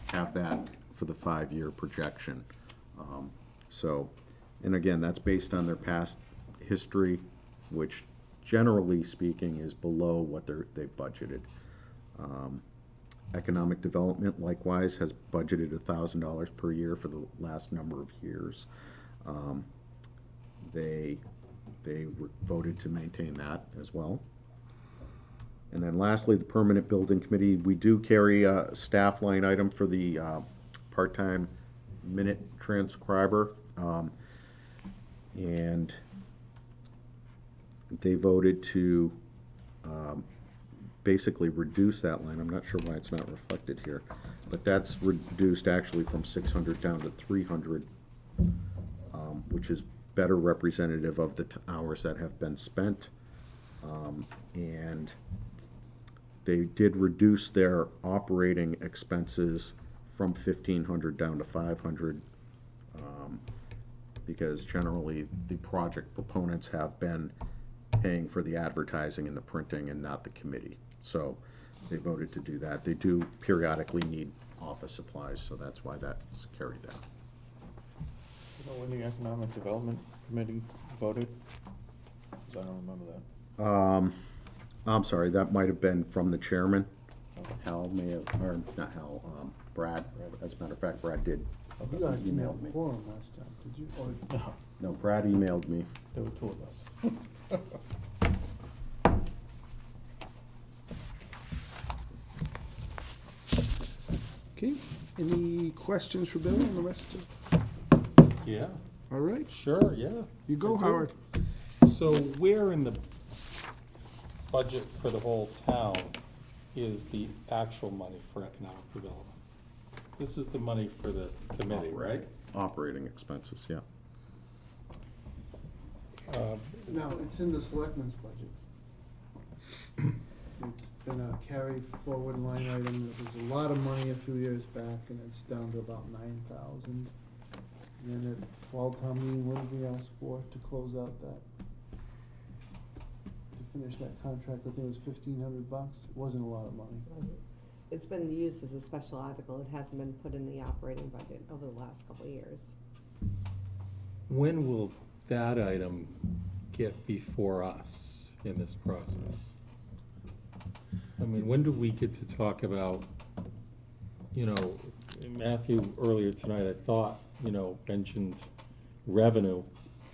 have that for the 5-year projection. And again, that's based on their past history, which generally speaking is below what they've budgeted. Economic development likewise has budgeted $1,000 per year for the last number of years. They voted to maintain that as well. And then lastly, the permanent building committee, we do carry a staff line item for the part-time minute transcriber. And they voted to basically reduce that line. I'm not sure why it's not reflected here, but that's reduced actually from 600 down to 300, which is better representative of the hours that have been spent. And they did reduce their operating expenses from 1,500 down to 500, because generally the project proponents have been paying for the advertising and the printing and not the committee. So they voted to do that. They do periodically need office supplies, so that's why that's carried down. You know when the Economic Development Committee voted? 'Cause I don't remember that. I'm sorry, that might have been from the chairman. Hal may have, or not Hal, Brad. As a matter of fact, Brad did. You guys didn't Emailed have me. a quorum last time, did you? Or- No, Brad emailed me. There were two of us. Okay, any questions for Bill and the rest of? Yeah, All right, sure, yeah. you go, I do. Howard. So where in the budget for the whole town is the actual money for economic development? This is the money for the committee, right? Operating expenses, yeah. No, it's in the selectmen's budget. It's been a carry forward line item. It was a lot of money a few years back, and it's down to about 9,000. And then at fall town meeting, what did we ask for to close out that? To finish that contract, I think it was $1,500. It wasn't a lot of money. It's been used as a special article. It hasn't been put in the operating budget over the last couple of years. When will that item get before us in this process? I mean, when do we get to talk about, you know, Matthew earlier tonight, I thought, you know, mentioned revenue,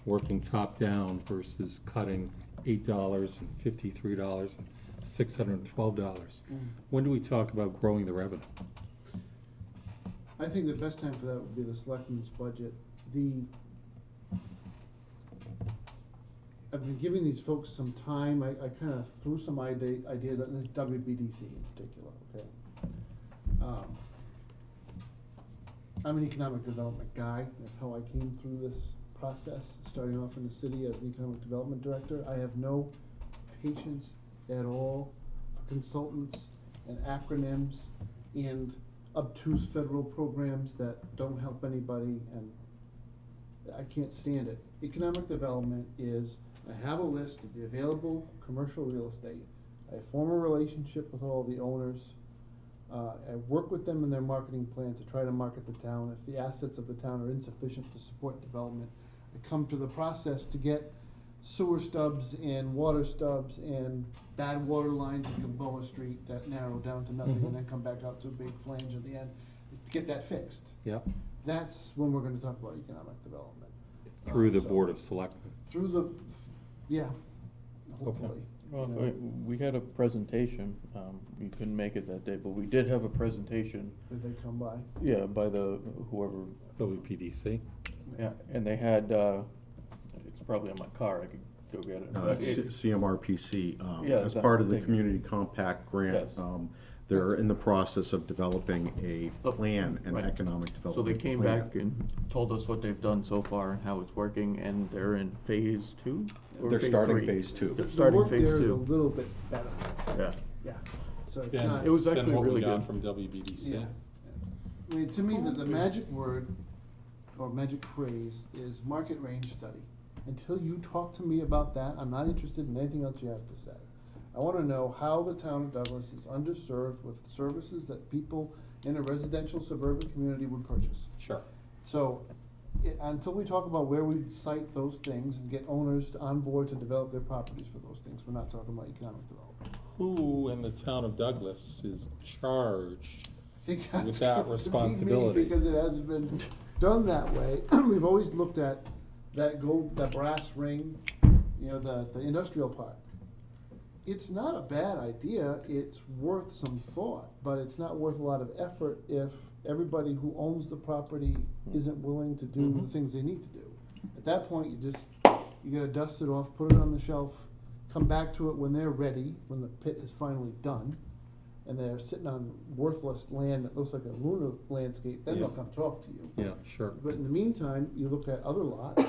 working top down versus cutting $8 and $53 and $612. When do we talk about growing the revenue? I think the best time for that would be the selectmen's budget. I've been giving these folks some time. I kind of threw some ideas on this WBDC in particular, okay? I'm an economic development guy. That's how I came through this process, starting off in the city as an economic development director. I have no patience at all for consultants and acronyms and obtuse federal programs that don't help anybody, and I can't stand it. Economic development is, I have a list of the available commercial real estate. I form a relationship with all the owners. I work with them in their marketing plans to try to market the town. If the assets of the town are insufficient to support development, I come to the process to get sewer stubs and water stubs and bad water lines in Gilboa Street that narrow down to nothing and then come back out to a big flange at the end, to get that fixed. Yep, That's when we're gonna talk about economic development. through the So- Board of Selectmen. Through the, yeah, hopefully. Well, you know. we had a presentation, you couldn't make it that day, but we did have a presentation, If they come by. yeah, by the, whoever, WPDC. yeah, and they had, it's probably in my car, I could go get it. but it- CMRPC, Yeah, as that part of the thing. Community Compact grant, Yes. they're in the process of developing a Oh, plan, an right. economic So development they came plan. back and told us what they've done so far and how it's working, and they're in phase 2? or They're phase starting 3? phase 2. They're The starting work phase there is a 2, little bit better, yeah. yeah. So it's Than- not. It was than actually what we really got good. from WBDC. Yeah. I mean, to me, the magic word or magic phrase is market range study. Until you talk to me about that, I'm not interested in anything else you have to say. I wanna know how the town of Douglas is underserved with services that people in a residential suburban community would purchase. Sure. So, until we talk about where we cite those things and get owners on board to develop their properties for those things, we're not talking about economic development. Who in the town of Douglas is charged? I think With that's that going to be me, responsibility. because it hasn't been done that way. We've always looked at that brass ring, you know, the industrial park. It's not a bad idea, it's worth some thought, but it's not worth a lot of effort if everybody who owns the property isn't willing to do the things they need to do. At that point, you gotta dust it off, put it on the shelf, come back to it when they're ready, when the pit is finally done, and they're sitting on worthless land that looks like a lunar landscape, then they'll Yeah. come talk to you. Yeah, sure. But in the meantime, you look at other lots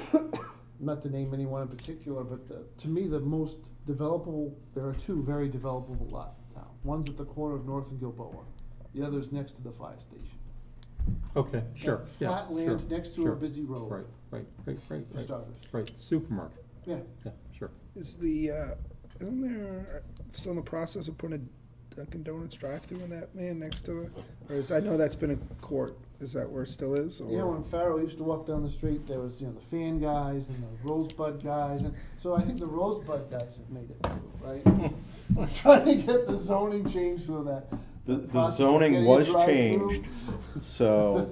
not to name anyone in particular, but to me, the most developable, there are two very developable lots in town. One's at the corner of North and Gilboa, the other's next to the fire station. Okay, sure, yeah, Flat sure, land next to a sure. busy road. Right, For right. starters. Right, supermarket, Yeah, yeah, sure. Is isn't there still in the process of putting a Dunkin' Donuts drive-through in that land next to the, or is, I know that's been in court, is that where it still is, or? yeah, when Farrell used to walk down the street, there was, the fan guys and the Rosebud guys, and so I think the Rosebud guys have made it through, right? We're trying to get the zoning changed so that. The process of zoning getting a was drive-through- changed, so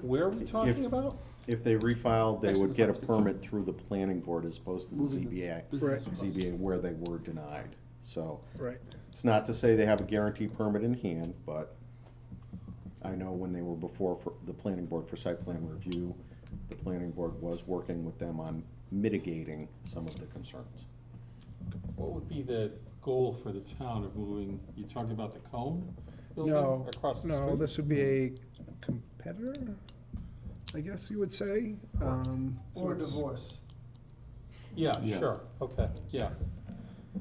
Where are we talking about? if they refiled, they Next to would the get a fire station. permit through the planning board as opposed to the Moving the ZBA. business Right. across. ZBA where they were denied, so. Right. It's not to say they have a guaranteed permit in hand, but I know when they were before for the planning board for site plan review, the planning board was working with them on mitigating some of the concerns. What would be the goal for the town of moving, you talking about the cone building No, across the street? no, this would be a competitor, I guess you would say. So Or it's- divorce, Yeah, Yeah. sure, okay, yeah,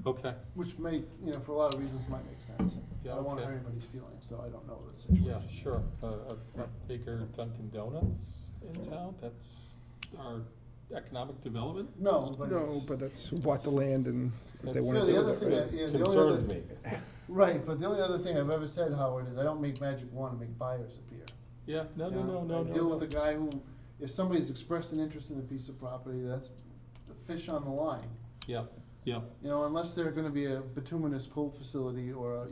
okay, which may, for a lot of reasons might make sense. Yeah, I don't wanna okay. hurt anybody's feelings, so I don't know the situation. yeah, sure. A bigger Dunkin' Donuts in town, that's our economic development? No, but. No, but that's who bought the land and if they That's- wanna Yeah, the do other it, thing right? that- yeah, the only Concerns other- me. Right, but the only other thing I've ever said, Howard, is I don't make magic wand to make buyers appear. Yeah, no, You no, know, no, no, I deal no. with a guy who, if somebody's expressed an interest in a piece of property, that's the fish on the line. Yeah, yeah, Unless they're gonna be a bituminous coal facility or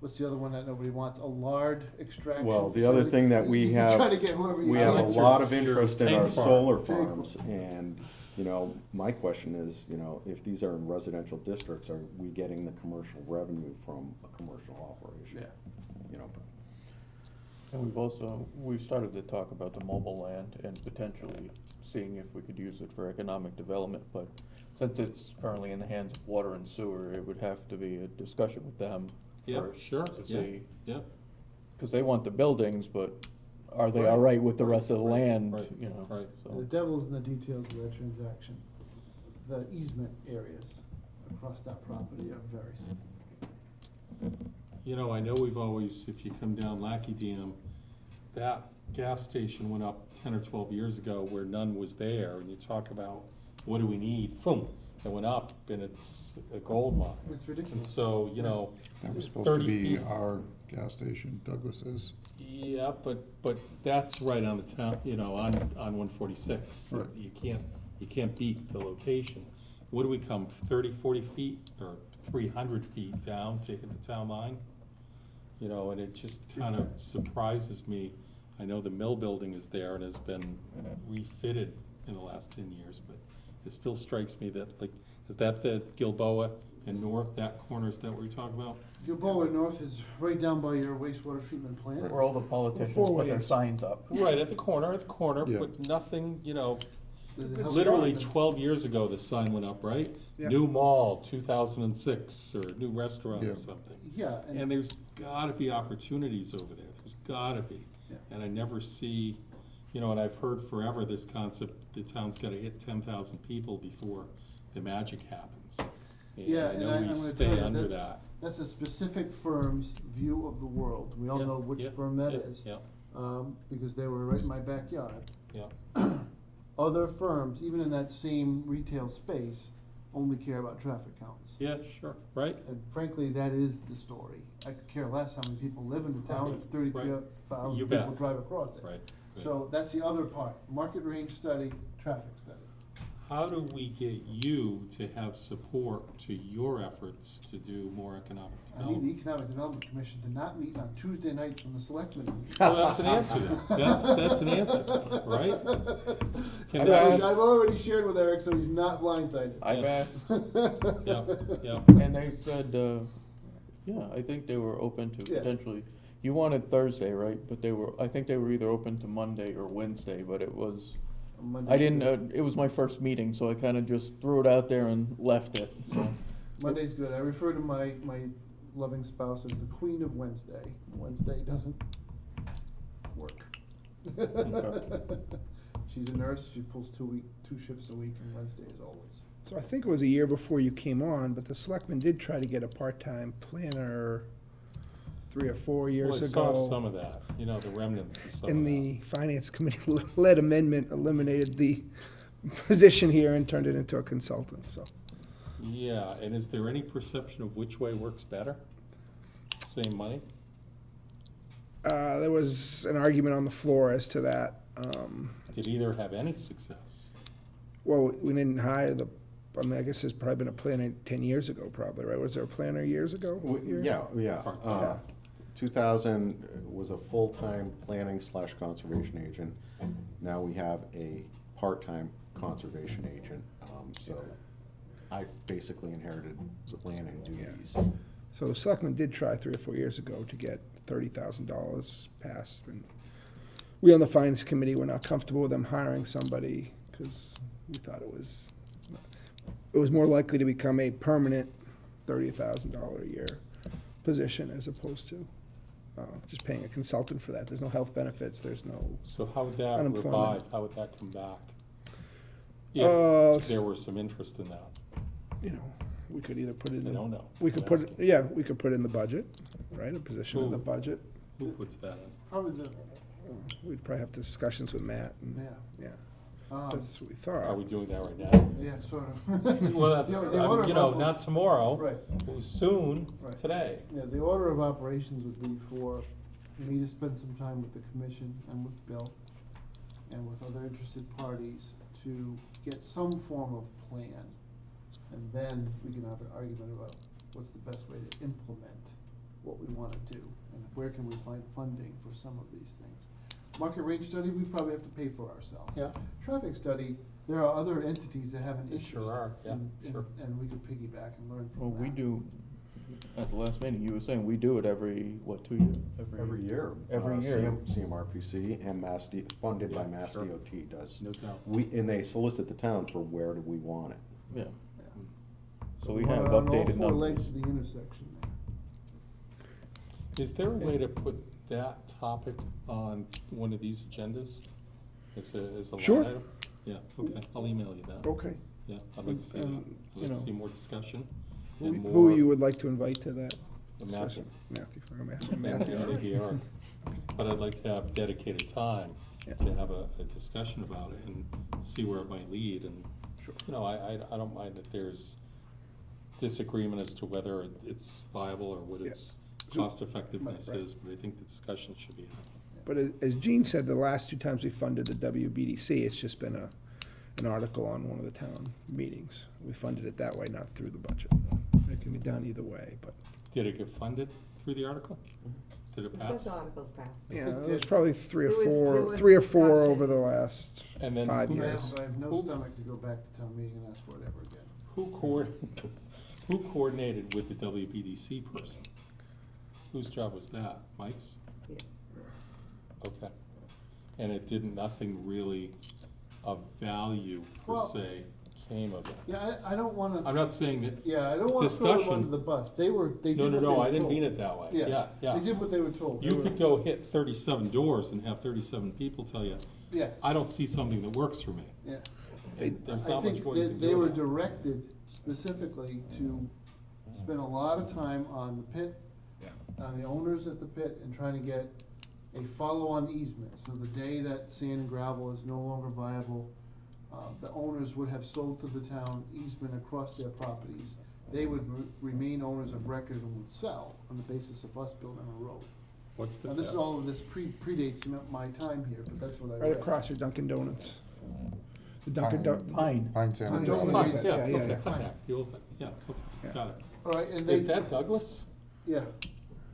what's the other one that nobody wants, a lard extraction Well, the other facility. thing that we You have, try to get whoever you we have a can. lot of interest in our tank farm. solar Tank farms, and, my question is, if these are in residential districts, are we getting the commercial revenue from a commercial operation? Yeah. And we've started to talk about the mobile land and potentially seeing if we could use it for economic development, but since it's currently in the hands of water and sewer, it would have to be a discussion with them yeah, first sure, to yeah, see. yeah. Cause they want the buildings, but are they Right. all right with the rest of the land, Right, right. The so. devil's in the details of that transaction. The easement areas across that property are very significant. I know we've always, if you come down Lackey Dam, that gas station went up 10 or 12 years ago where none was there, and you talk about, what do we need? Boom, it went up, and it's a gold mine. It's And ridiculous. so, That was supposed to 30 be feet. our gas station, Douglas's. Yeah, but that's right on the town, on 146. Right. You can't beat the location. What do we come, 30, 40 feet, or 300 feet down to hit the town line? And it just kind of surprises me. I know the mill building is there and has been refitted in the last 10 years, but it still strikes me that, is that the Gilboa and North, that corner, is that what you're talking about? Gilboa North is right down by your wastewater treatment plant. Where all the politicians Four put their ways. signs up. Right, at the corner, Yeah. but nothing, There's a health literally department. 12 years ago, the sign went up, right? Yeah. New mall, 2006, or new restaurant Yeah. or something. Yeah, And there's gotta be opportunities over there, there's gotta be. Yeah. And I never see, and I've heard forever this concept, the town's gotta hit 10,000 people before the magic happens. Yeah, I and know I'm we gonna stay tell you, under that's- that. That's a specific firm's view of the world. We all Yeah, know which yeah, firm that yeah, is. Yeah, Because they were right in my backyard. yeah, Other firms, even in that same retail space, only care about traffic counts. yeah, sure, right? And frankly, that is the story. I could care less how many people live in the town if Right, 33,000 You people bet. drive across it. Right. So that's the other part, market range study, traffic study. How do we get you to have support to your efforts to do more economic I need the development? Economic Development Commission to not meet on Tuesday nights when the selectmen meet. Well, that's an answer then. That's an answer, right? Can I've that- already shared with Eric, so he's not blindsided. I've asked, Yeah, yeah. and they said, yeah, I think they were open to Yeah. potentially, you wanted Thursday, right? But I think they were either open to Monday or Wednesday, but it was, Monday- I didn't, it was my first meeting, so I kinda just threw it out there and left it, so. Monday's good. I refer to my loving spouse as the Queen of Wednesday. Wednesday doesn't work. She's a nurse, she pulls two shifts a week, and Wednesday as always. So I think it was a year before you came on, but the selectmen did try to get a part-time planner 3 or 4 years Well, I ago. saw some of that, you know, the remnants of some And of that. the finance committee led amendment eliminated the position here and turned it into a consultant, so. Yeah, and is there any perception of which way works better? Same money? There was an argument on the floor as to that. Did either have any success? Well, we didn't hire I mean, I guess there's probably been a planner 10 years ago, probably, right? Was there a planner years ago? here? Yeah. Part-time. Yeah. 2000 was a full-time planning/conservation agent. Now we have a part-time conservation agent. So I basically inherited the planning duties. So the selectmen did try 3 or 4 years ago to get $30,000 passed. And we on the finance committee were not comfortable with them hiring somebody because we thought it was more likely to become a permanent $30,000 a year position as opposed to just paying a consultant for that. There's no health benefits, there's no, So how would that Unemployment. revive, how would that come back? Uh, If there were some interest in that, you know, we could either put it I in, don't know. we could I'm put it, asking. yeah, we could put it in the budget, right? A position in the Ooh. budget. Who puts that in? Probably the, We'd probably have discussions with Matt and, yeah. yeah, that's what we Are thought. we doing that right now? Yeah, sort of. Well, that's, The order of you know, oper- not tomorrow, Right, soon, Right. today. yeah, the order of operations would be for me to spend some time with the commission and with Bill and with other interested parties to get some form of plan. And then we can have an argument about what's the best way to implement what we wanna do, and where can we find funding for some of these things. Market rate study, we probably have to pay for ourselves. Yeah. Traffic study, there are other entities that have an There interest. sure are, yeah, sure. And we could piggyback and learn from Well, that. we do, at the last meeting, you were saying we do it every, what, 2 years? Every year. Every year. CMRPC and funded by Mass sure. DOT does. No doubt. And they solicit the town for where do we want it. Yeah. Yeah. So we want have it on updated all 4 legs numbers. of the intersection there. Is there a way to put that topic on one of these agendas as a line Sure. item? Yeah, okay, I'll email you that. Okay. Yeah, I'd like to see that. And, I'd you like to see know, more discussion Who and more. who you would like to invite to that Matthew. discussion? Matthew. Matthew, maybe Eric. But I'd like to have dedicated time Yeah. to have a discussion about it and see where it might lead. And, Sure. you know, I don't mind that there's disagreement as to whether it's viable or what Yeah. its cost effectiveness Right. is, but I think the discussion should be had. But as Gene said, the last 2 times we funded the WBDC, it's just been an article on one of the town meetings. We funded it that way, not through the budget. It can be done either way, but, Did it get funded through the article? Did it The pass? special articles passed. yeah, it was probably 3 or It was- 4, it was 3 or 4 discussion. over the last And then 5 who- I years. have no Who- stomach to go back to town meeting and ask for it ever again. Who coordinated with the WBDC person? Whose job was that? Mike's? Yeah. Okay. And it did nothing really of value per Well- se came of it. Yeah, I don't wanna. I'm not saying that, Yeah, I don't wanna throw them discussion- under the bus. They did no, what they no, were no, I didn't told. mean it that way. Yeah, They did what they were told. You They were- could go hit 37 doors and have 37 people tell you, Yeah, I don't see something that works for me. yeah. And there's I not much think more you can they do were about it. directed specifically to spend a lot of time on the pit, on the owners at the pit, and trying to get a follow-on easement. So the day that sand and gravel is no longer viable, the owners would have sold to the town easement across their properties. They would remain owners of record and would sell on the basis of us building a road. What's the? Now, this is all of this predates my time here, but that's what I Right read. across your Dunkin' Donuts. The Dunkin' Donuts. Pine. Pine Pine Sandwich. Donuts. Fine, Yeah, yeah, yeah, okay, yeah. fine. The old- yeah, okay, Yeah. got it. All right, and they. Is that Douglas? Yeah.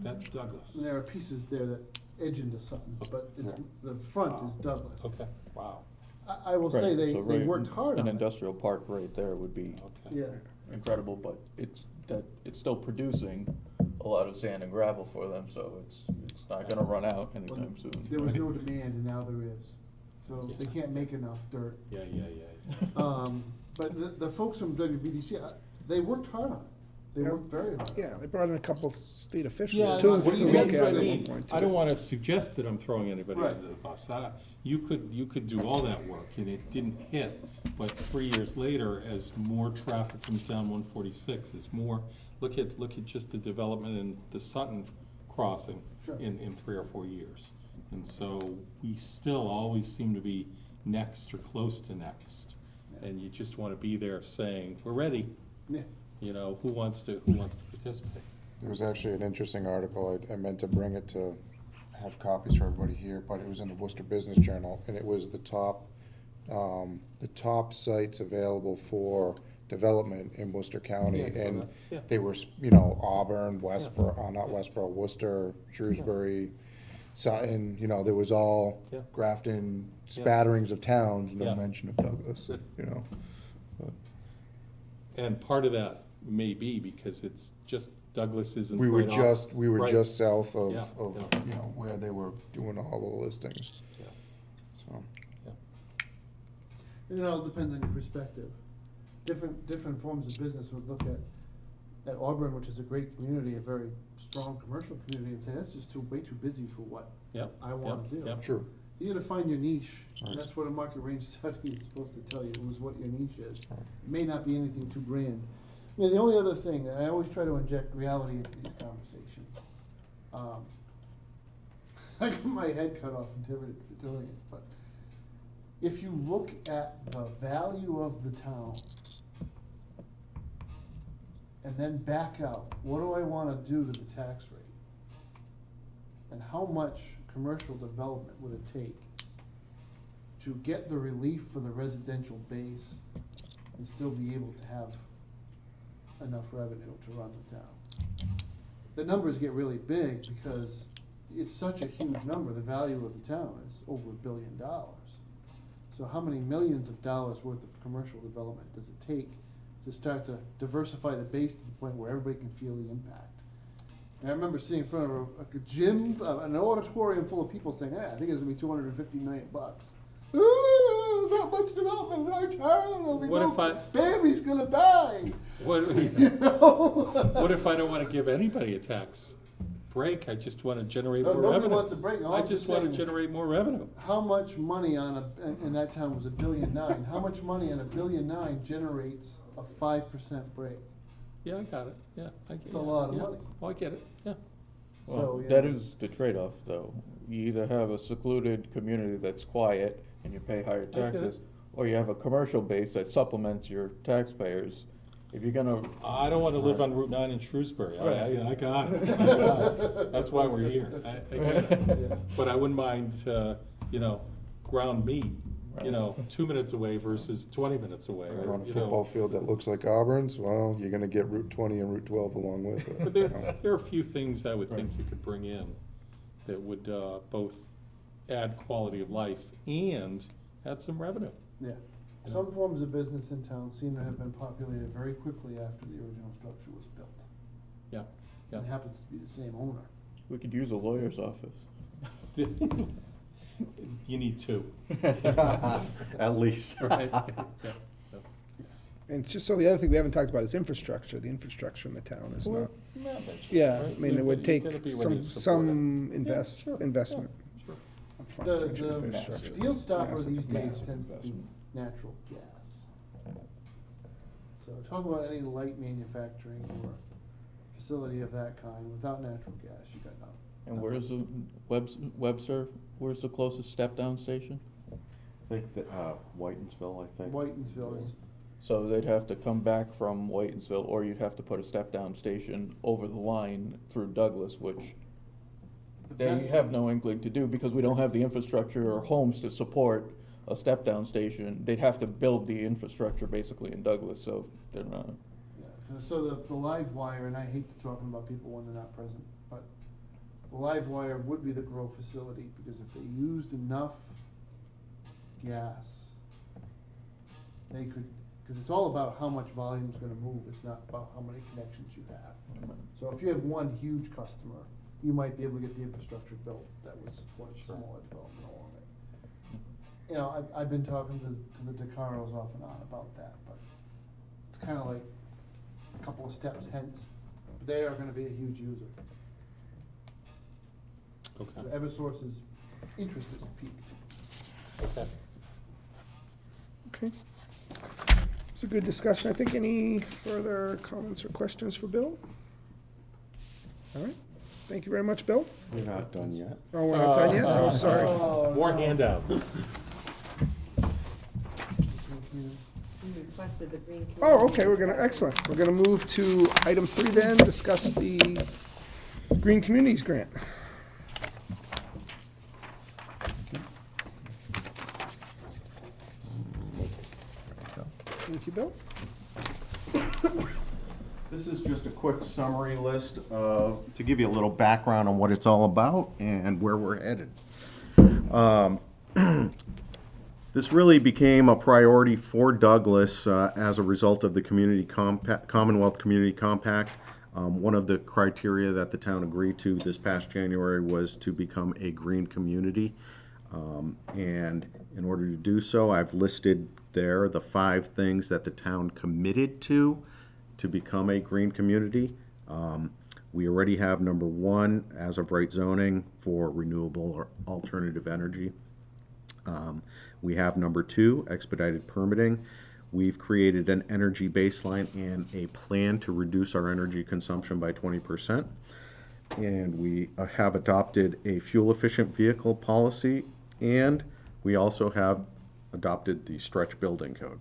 That's Douglas. And there are pieces there that edge into something, but it's, the front is Douglas. Okay, wow, I will say, Right, they so right, worked hard An on it. industrial park right there would be okay. Yeah, incredible, but it's still producing a lot of sand and gravel for them, so it's not gonna run out anytime soon. there was no demand and now there is, so they can't make enough dirt. Yeah. But the folks from WBDC, they worked hard on it. They work very hard. Yeah, they brought in a couple of state Yeah, officials too. what to you look mean, at I it at one mean, point, I too. don't wanna suggest that I'm throwing anybody Right. under the bus. You could do all that work, and it didn't hit, but 3 years later, as more traffic comes down 146, as more, look at just the development in the Sutton crossing Sure. in 3 or 4 years. And so we still always seem to be next or close to next. And you just wanna be there saying, we're ready, Yeah. you know, who wants to participate? There was actually an interesting article, I meant to bring it to have copies for everybody here, but it was in the Worcester Business Journal, and it was the top sites available for development in Worcester County. Yeah, I saw And that. Yeah. they were, Auburn, Westboro, not Westboro, Worcester, Shrewsbury, Sutton, there was all Yeah. Grafton Yeah. spatterings of towns, no Yeah. mention of Douglas, And part of that may be because it's just Douglas isn't. We were right off- we were right. just south Yeah, of, yeah. where they were doing all the listings, Yeah. so. It all depends on your perspective. Different forms of business would look at Auburn, which is a great community, a very strong commercial community, and say, that's just way too busy for what Yep. I wanna yep, do. yep. True. You gotta find your niche, and Right. that's what a market range study is supposed to tell you, is what your niche is. It may not be anything too grand. The only other thing, and I always try to inject reality into these conversations. I got my head cut off intimidated for doing it, but if you look at the value of the town, and then back out, what do I wanna do to the tax rate? And how much commercial development would it take to get the relief for the residential base and still be able to have enough revenue to run the town? The numbers get really big because it's such a huge number, the value of the town is over $1 billion. So how many millions of dollars worth of commercial development does it take to start to diversify the base to the point where everybody can feel the impact? And I remember sitting in front of a gym, an auditorium full of people saying, I think it's gonna be $250 million. Ooh, not much development in our town, there'll be What no, if I- baby's gonna die. What, You know? what if I don't wanna give anybody a tax break? I just wanna generate No, more nobody revenue. wants a break. All I I'm just saying wanna is- generate more revenue. How much money in that town was $1.9 billion? How much money on $1.9 billion generates a 5% break? Yeah, I got it, yeah. It's a lot of yeah. money. Oh, I get it, yeah. Well, So, yeah. that is the trade-off, though. You either have a secluded community that's quiet and you pay higher I get it. taxes, or you have a commercial base that supplements your taxpayers. If you're gonna, I don't wanna live on Route 9 in Shrewsbury, Right. I got it, I got it. That's why we're here, I get it. Yeah. But I wouldn't mind, ground meat, 2 minutes away versus 20 minutes away. or, On a you know. football field that looks like Auburn's, well, you're gonna get Route 20 and Route 12 along with it. But there are a few things I would think you could bring in that would both add quality of life and add some revenue. Yeah. Some forms of business in town seem to have been populated very quickly after the original structure was built. Yeah, yeah. It happens to be the same owner. we could use a lawyer's office. You need two. At least. Right. Yeah. And just so the other thing we haven't talked about is infrastructure. The infrastructure in the town is not, Not eventually, yeah, I right? mean, it would You take gotta be ready some, to support it. investment Sure. upfront The, for the infrastructure. deal stopper Massive, these days massive tends to be investment. natural gas. So talk about any light manufacturing or facility of that kind, without natural gas, you got nothing. And where's the Webster, where's the closest step-down station? I think that, Whitensville, I think. Whitensville is, So they'd have to come back from Whitensville, or you'd have to put a step-down station over the line through Douglas, which they That's- have no inkling to do, because we don't have the infrastructure or homes to support a step-down station. They'd have to build the infrastructure basically in Douglas, so they're not. yeah, so the live wire, and I hate talking about people when they're not present, but the live wire would be the grow facility, because if they used enough gas, they could, because it's all about how much volume is gonna move, it's not about how many connections you have. So if you have one huge customer, you might be able to get the infrastructure built that would support smaller development along it. I've been talking to the DeCaros off and on about that, but it's kinda like, a couple of steps hence. They are gonna be a huge user. So Okay. Eversource's interest is peaked. Okay. Okay. It's a good discussion. I think any further comments or questions for Bill? All right. Thank you very much, Bill. We're not done yet. Oh, we're not done yet? Oh, sorry. More handouts. You requested the green community. Oh, okay, we're gonna, discussion. excellent. We're gonna move to item 3 then, discuss the Green Communities Grant. Thank you, Bill. This is just a quick summary list of, to give you a little background on what it's all about and where we're headed. This really became a priority for Douglas as a result of the Commonwealth Community Compact. One of the criteria that the town agreed to this past January was to become a green community. And in order to do so, I've listed there the 5 things that the town committed to become a green community. We already have number 1, as of right zoning for renewable or alternative energy. We have number 2, expedited permitting. We've created an energy baseline and a plan to reduce our energy consumption by 20%. And we have adopted a fuel-efficient vehicle policy, and we also have adopted the stretch building code.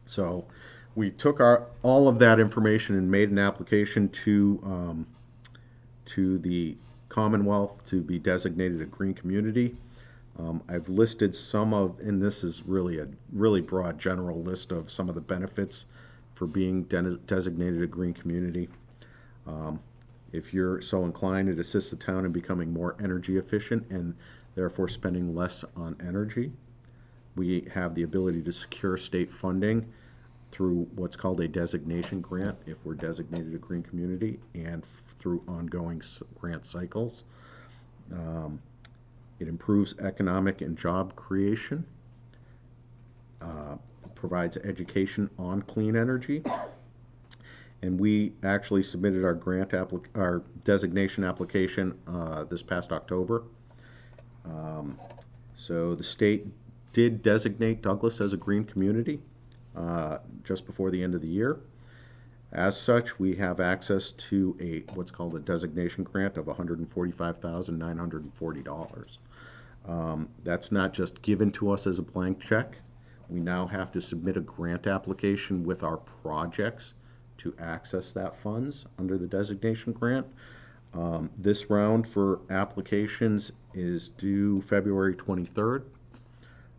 So we took all of that information and made an application to the Commonwealth to be designated a green community. I've listed some of, and this is really a really broad general list of some of the benefits for being designated a green community. If you're so inclined, it assists the town in becoming more energy efficient and therefore spending less on energy. We have the ability to secure state funding through what's called a designation grant if we're designated a green community, and through ongoing grant cycles. It improves economic and job creation, provides education on clean energy, and we actually submitted our designation application this past October. So the state did designate Douglas as a green community just before the end of the year. As such, we have access to what's called a designation grant of $145,940. That's not just given to us as a blank check. We now have to submit a grant application with our projects to access that funds under the designation grant. This round for applications is due February 23rd.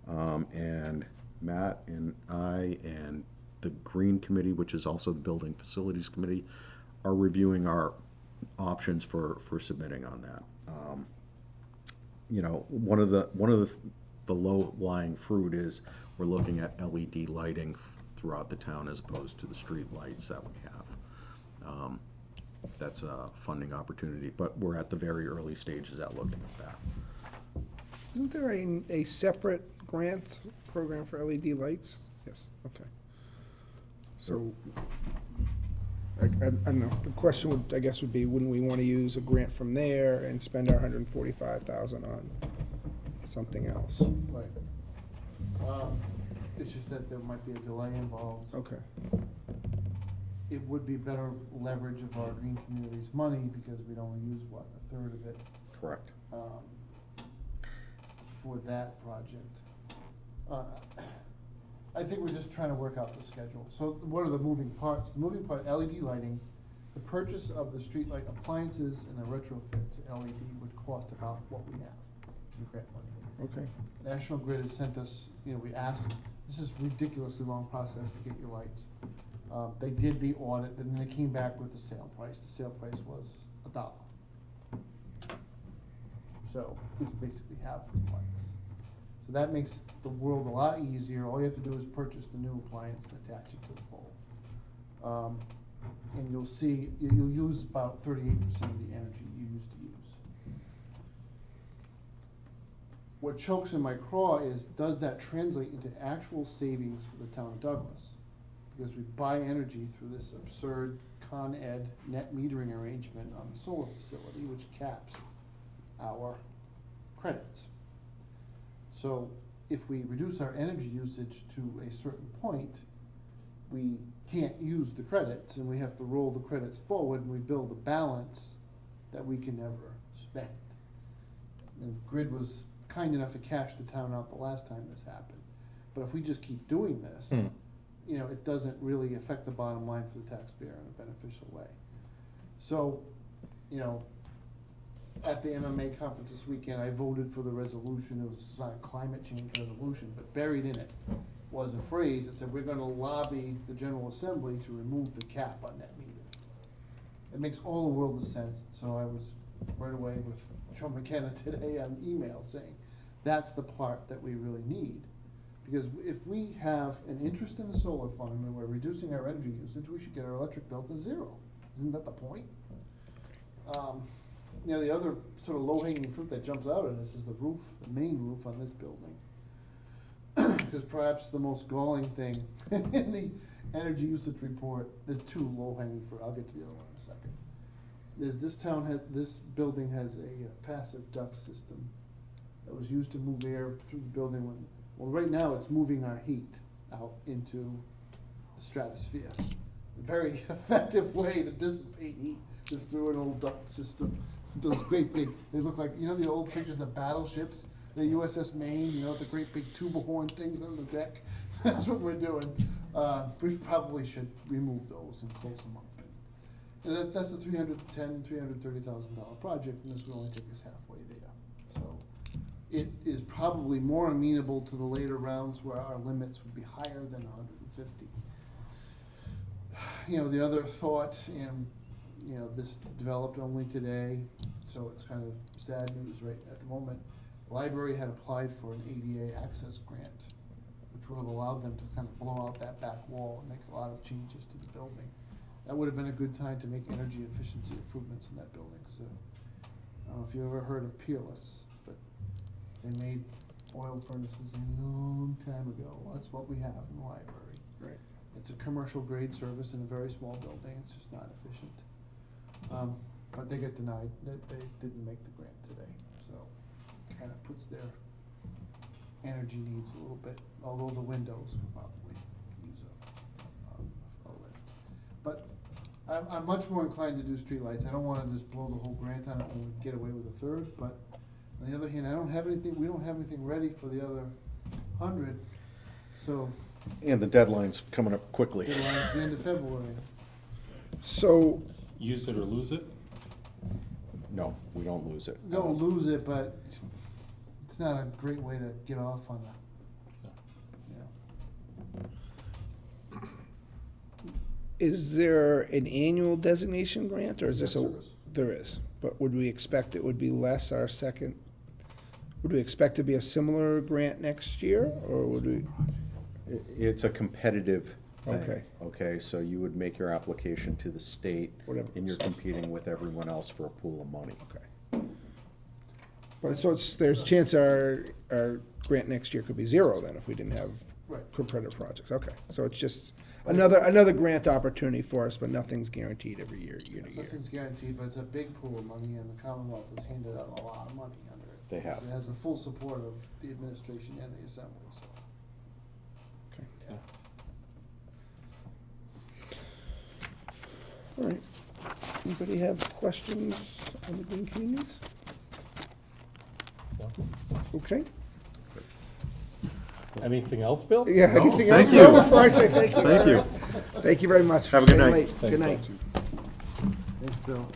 And Matt and I and the Green Committee, which is also the Building Facilities Committee, are reviewing our options for submitting on that. You know, one of the low-lying fruit is we're looking at LED lighting throughout the town as opposed to the street lights that we have. That's a funding opportunity, but we're at the very early stages at looking at that. Isn't there a separate grant program for LED lights? Yes, okay. So, I don't know, the question would, I guess, would be, wouldn't we want to use a grant from there and spend our $145,000 on something else? Right. It's just that there might be a delay involved. Okay, It would be better leverage of our green community's money because we'd only use, what, 1/3 of it Correct. for that project. I think we're just trying to work out the schedule. So what are the moving parts? The moving part, LED lighting, the purchase of the streetlight appliances and the retrofit to LED would cost about what we have in grant money. okay. National Grid has sent us, we asked, this is ridiculously long process to get your lights. They did the audit, and then they came back with the sale price. The sale price was $1. So we basically have lights. So that makes the world a lot easier. All you have to do is purchase the new appliance and attach it to the pole. And you'll see, you'll use about 38% of the energy you used to use. What chokes in my craw is, does that translate into actual savings for the town of Douglas? because we buy energy through this absurd Con Ed net metering arrangement on the solar facility, which caps our credits. So if we reduce our energy usage to a certain point, we can't use the credits, and we have to roll the credits forward, and we build a balance that we can never spend. And Grid was kind enough to cash the town out the last time this happened. But if we just keep doing this, you know, it doesn't really affect the bottom line for the taxpayer in a beneficial way. So, you know, at the MMA conference this weekend, I voted for the resolution. It was not a climate change resolution, but buried in it was a phrase that said, we're gonna lobby the General Assembly to remove the cap on net metering. It makes all the world of sense, so I was right away with Sean McKenna today on email saying, that's the part that we really need. Because if we have an interest in the solar farm and we're reducing our energy usage, we should get our electric bill to zero. Isn't that the point? You know, the other sort of low-hanging fruit that jumps out at us is the roof, the main roof on this building. Because perhaps the most galling thing in the energy usage report, there's two low-hanging fruit, I'll get to the other one in a second. Is this building has a passive duct system that was used to move air through the building when, well, right now it's moving our heat out into the stratosphere. A very effective way to dissipate heat is through an old duct system. Those great big, they look like, you know the old pictures of battleships, the USS Maine, you know, the great big tuba horn things on the deck? That's what we're doing. We probably should remove those and close them up. And that's a $330,000 project, and this will only take us halfway there. So it is probably more amenable to the later rounds where our limits would be higher than 150. You know, the other thought, and you know, this developed only today, so it's kind of sad news right at the moment. The library had applied for an ADA access grant, which would have allowed them to kind of blow out that back wall and make a lot of changes to the building. That would have been a good time to make energy efficiency improvements in that building, because I don't know if you ever heard of Peerless, but they made oil furnaces a long time ago. That's what we have in the library. Right. It's a commercial grade service in a very small building. It's just not efficient. But they get denied. They didn't make the grant today, so it kind of puts their energy needs a little bit, although the windows could probably use a lift. But I'm much more inclined to do streetlights. I don't wanna just blow the whole grant on it and get away with a third, but on the other hand, we don't have anything ready for the other 100, so. And the deadline's coming up quickly. Deadline's the end of February. So, Use it or lose it? No, we don't lose it. Don't lose it, but it's not a great way to get off on a, you know. is there an annual designation grant, or is this Yes, a? there is. There is, but would we expect it would be less our second? Would we expect to be a similar grant next year, or would we? It's a competitive thing. Okay. Okay, so you would make your application to the state, Whatever. and you're competing with everyone else for a pool of money. Okay. But so there's a chance our grant next year could be zero then if we didn't have Right. competitive projects. Okay, so it's just another grant opportunity for us, but nothing's guaranteed every year, year to year. Nothing's guaranteed, but it's a big pool of money, and the Commonwealth has handed out a lot of money under it. They have. It has the full support of the administration and the assembly, so. Okay. Yeah. All right. Anybody have questions on the green communities? No? Okay. Anything else, Bill? Yeah, No, anything else, thank Bill, you. before I say thank you? Thank you. Thank you very much. Have a good Stay night. late. Thanks, Good night. Thanks, Bill.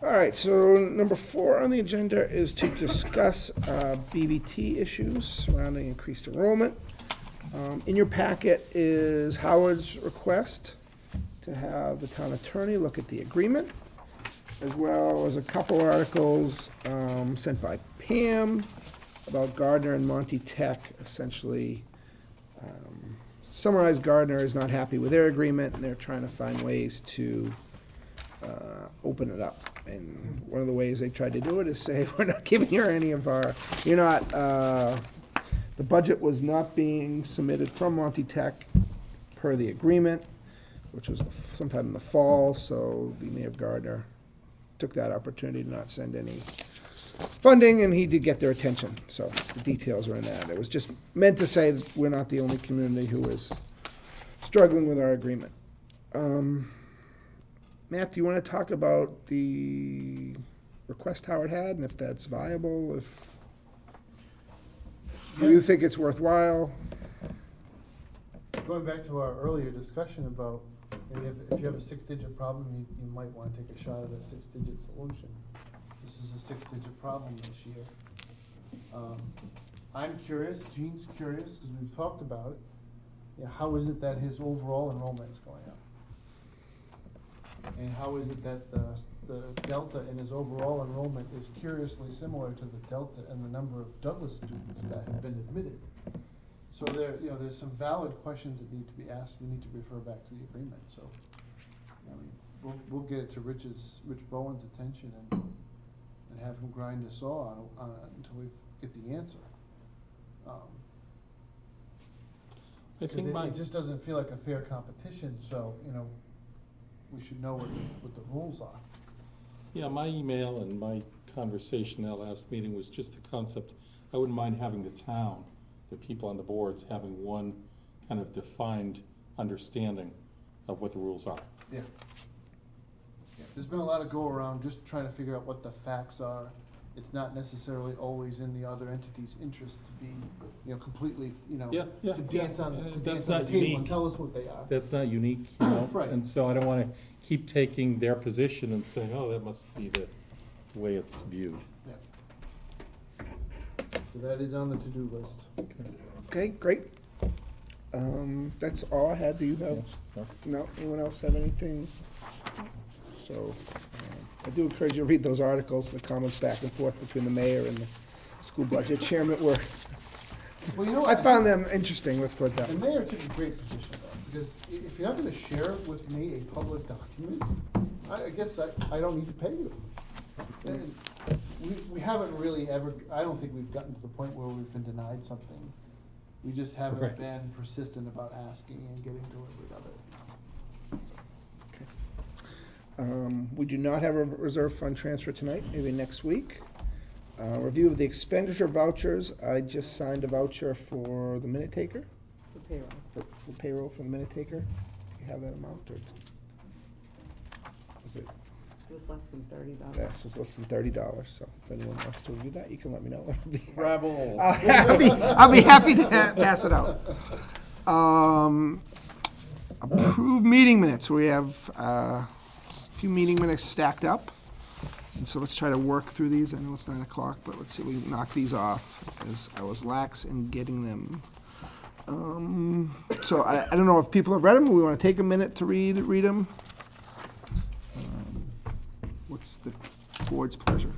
All right, so number 4 on the agenda is to discuss BVT issues surrounding increased enrollment. In your packet is Howard's request to have the town attorney look at the agreement, as well as a couple articles sent by Pam about Gardner and Monty Tech, essentially summarize Gardner is not happy with their agreement, and they're trying to find ways to open it up. And one of the ways they tried to do it is say, we're not giving you any of our, you're not The budget was not being submitted from Monty Tech per the agreement, which was sometime in the fall, so the Mayor of Gardner took that opportunity to not send any funding, and he did get their attention, so the details are in that. It was just meant to say that we're not the only community who is struggling with our agreement. Matt, do you want to talk about the request Howard had, and if that's viable, if you think it's worthwhile? Going back to our earlier discussion about, if you have a six-digit problem, you might want to take a shot at a six-digit solution. This is a six-digit problem this year. I'm curious, Gene's curious, because we've talked about it. Yeah, how is it that his overall enrollment is going up? And how is it that the delta in his overall enrollment is curiously similar to the delta in the number of Douglas students that have been admitted? So there's some valid questions that need to be asked. We need to refer back to the agreement, so. I mean, we'll get it to Rich Bowen's attention and have him grind a saw on it until we get the answer. I think my, It just doesn't feel like a fair competition, so, we should know what the rules are. yeah, my email and my conversation that last meeting was just the concept, I wouldn't mind having the town, the people on the boards, having one kind of defined understanding of what the rules are. Yeah. There's been a lot of go-around just trying to figure out what the facts are. It's not necessarily always in the other entity's interest to be, completely, Yeah, to dance on that's the not table and unique. tell us what they are. That's not unique, you know? Right. And so I don't want to keep taking their position and saying, oh, that must be the way it's viewed. Yeah. So that is on the to-do list. Okay, great. That's all I had. Do you have, no, anyone else have anything? So, I do encourage you to read those articles, the comments back and forth between the mayor and the school budget chairman were, Well, you know I what? found them interesting, let's put it that The way. mayor took a great position though, because if you're not gonna share with me a public document, I guess I don't need to pay you. And we haven't really ever, I don't think we've gotten to the point where we've been denied something. We just haven't Right. been persistent about asking and getting delivered of it. We do not have a reserve fund transfer tonight, maybe next week. Review of the expenditure vouchers, I just signed a voucher for the minute taker, The payroll. for payroll for the minute taker. Do you have that amount, or? Is it, It was less than $30. yes, it's less than $30, so if anyone wants to review that, you can let me know. Rabble. I'll be happy to pass it out. Approved meeting minutes, we have a few meeting minutes stacked up. And so let's try to work through these. I know it's 9 o'clock, but let's see if we can knock these off, as I was lax in getting them. So I don't know if people have read them, or we want to take a minute to read them. What's the board's pleasure?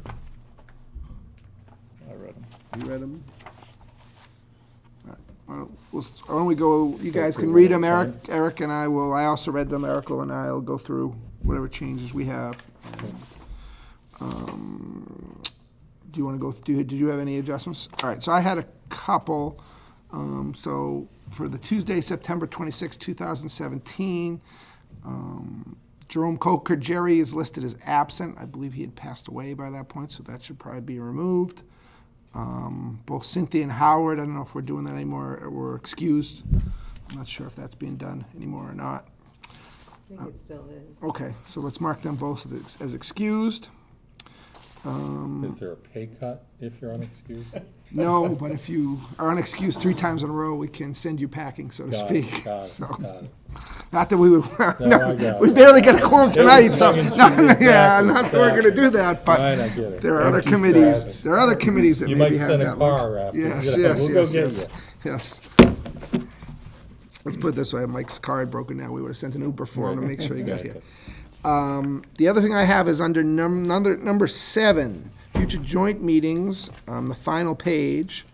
I read them. You read them? Why don't we go, you guys can read them, Eric and I will, I also read them, Eric and I'll go through whatever changes we have. Do you want to go, did you have any adjustments? All right, so I had a couple. So for the Tuesday, September 26, 2017, Jerome Coker, Jerry is listed as absent. I believe he had passed away by that point, so that should probably be removed. Both Cynthia and Howard, I don't know if we're doing that anymore, or we're excused. I'm not sure if that's being done anymore or not. I think it still is. Okay, so let's mark them both as excused. Is there a pay cut if you're unexcused? No, but if you are unexcused 3 times in a row, we can send you packing, so to Got it, speak. got it, So, got it. not that we would, No, I got it. we barely got a quorum tonight, so, Exactly, yeah, not that we're gonna exactly. do that, Right, I but get it. there are other Empty committees, traffic. there are other committees that You maybe might have send a that. car after. Yes, Yeah, yes, we'll go yes, get yes, you. yes. Let's put it this way, Mike's car had broken down, we would've sent an Uber for him to make sure he got here. Exactly. The other thing I have is under number 7, future joint meetings, the final page.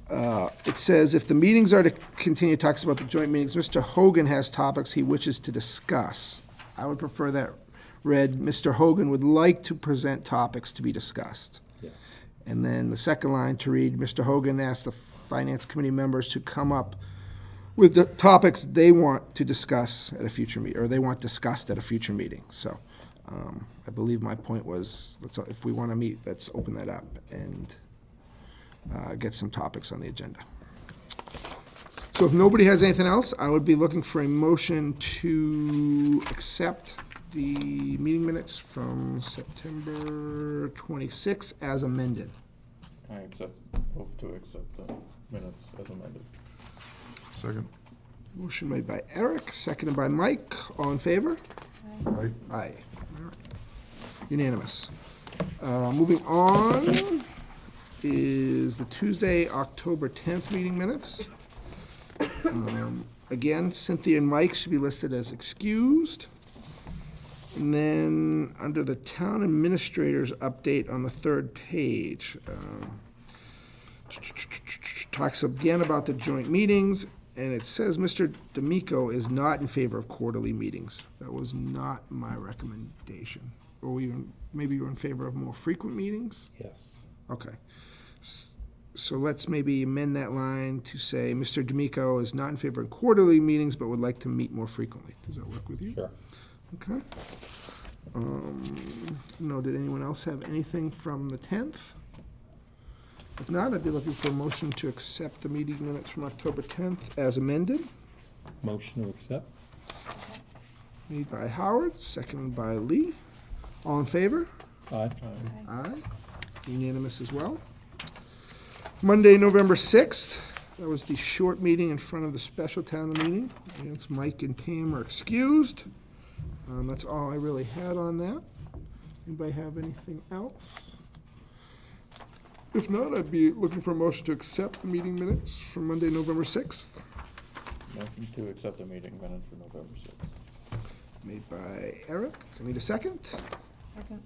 It says, if the meetings are to continue, it talks about the joint meetings, Mr. Hogan has topics he wishes to discuss. I would prefer that read, Mr. Hogan would like to present topics to be discussed. Yeah. And then the second line to read, Mr. Hogan asked the Finance Committee members to come up with the topics they want to discuss at a future meeting, or they want discussed at a future meeting. So I believe my point was, if we want to meet, let's open that up and get some topics on the agenda. So if nobody has anything else, I would be looking for a motion to accept the meeting minutes from September 26th as amended. Move to accept the minutes as amended. Second. Motion made by Eric, seconded by Mike. All in favor? Aye. Aye. All right. Unanimous. Moving on is the Tuesday, October 10th meeting minutes. Again, Cynthia and Mike should be listed as excused. And then, under the town administrator's update on the third page, talks again about the joint meetings, and it says Mr. D'Amico is not in favor of quarterly meetings. That was not my recommendation. Or maybe you were in favor of more frequent meetings? Yes. Okay. So let's maybe amend that line to say, Mr. D'Amico is not in favor of quarterly meetings, but would like to meet more frequently. Does that work with you? Sure. Okay. No, did anyone else have anything from the 10th? If not, I'd be looking for a motion to accept the meeting minutes from October 10th as amended. Motion to accept? Made by Howard, seconded by Lee. All in favor? Aye. Aye. Unanimous as well. Monday, November 6th, that was the short meeting in front of the special town meeting. It's Mike and Pam are excused. That's all I really had on that. Anybody have anything else? If not, I'd be looking for a motion to accept the meeting minutes from Monday, November 6th. Motion to accept the meeting minutes for November 6th. Made by Eric. I need a second. Second.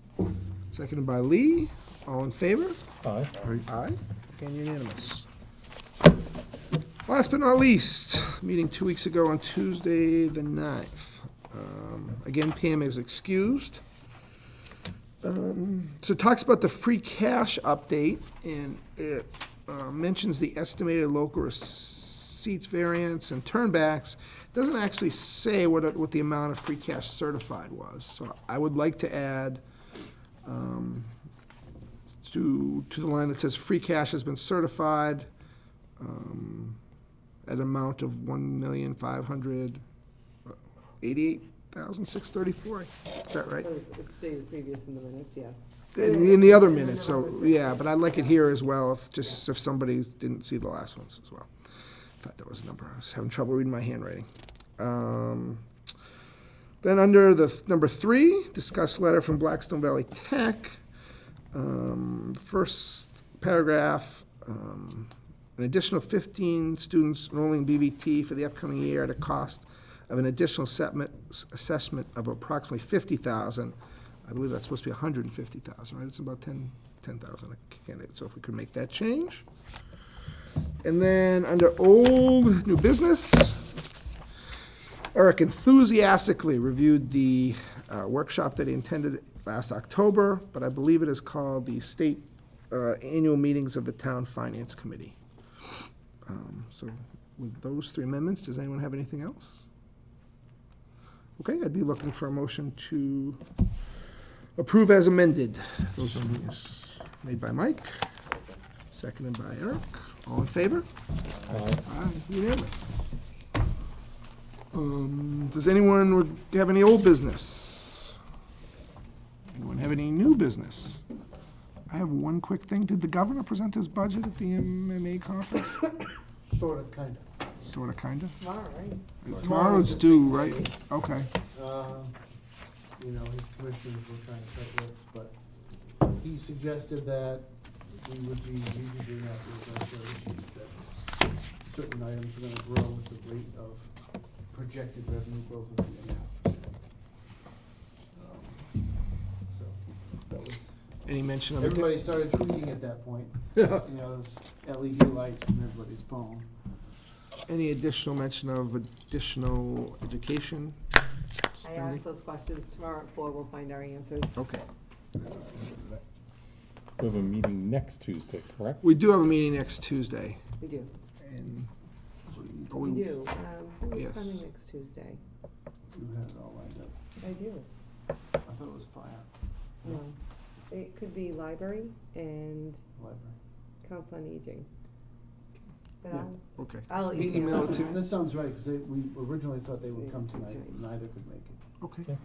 Seconded by Lee. All in favor? Aye. Aye. And unanimous. Last but not least, meeting 2 weeks ago on Tuesday, the 9th. Again, Pam is excused. So it talks about the free cash update, and it mentions the estimated local receipts variance and turnbacks. It doesn't actually say what the amount of free cash certified was. So I would like to add to the line that says free cash has been certified at an amount of $1,588,634. Is that right? It's stated previous in the minutes, yes. In the other minutes, so, yeah, but I'd like it here as well, if somebody didn't see the last ones as well. Thought there was a number, I was having trouble reading my handwriting. Then under the number 3, discuss letter from Blackstone Valley Tech. First paragraph, an additional 15 students enrolling in BVT for the upcoming year at a cost of an additional assessment of approximately $50,000. I believe that's supposed to be $150,000, right? It's about 10,000 a candidate, so if we could make that change. And then under old new business, Eric enthusiastically reviewed the workshop that he attended last October, but I believe it is called the State Annual Meetings of the Town Finance Committee. So with those 3 amendments, does anyone have anything else? Okay, I'd be looking for a motion to approve as amended. Those amendments made by Mike, seconded by Eric. All in favor? Aye. Aye, unanimous. Does anyone have any old business? Anyone have any new business? I have one quick thing. Did the governor present his budget at the MMA conference? Sort of, kind of. Sort of, kind of? Tomorrow, right? Tomorrow's due, right? Okay. You know, his commissioners were trying to cut rates, but he suggested that we would be revisiting after the issues that certain items are gonna grow at the rate of projected revenue growth of 2.5%. So, that was, Any mention of it? everybody started tweeting at that point. You know, those LED lights in everybody's phone. Any additional mention of additional education? I spending? asked those questions. Tomorrow at 4, we'll find our answers. Okay. We have a meeting next Tuesday, correct? We do have a meeting next Tuesday, We do. and. We do. Who's Yes. coming next Tuesday? You had it all lined up. I do. I thought it was fire, No. It could be library and library. council on aging. But Yeah. Okay. I'll E- email email it it to- That sounds right, because we originally thought they would come tonight, and neither could make it. Okay. Okay.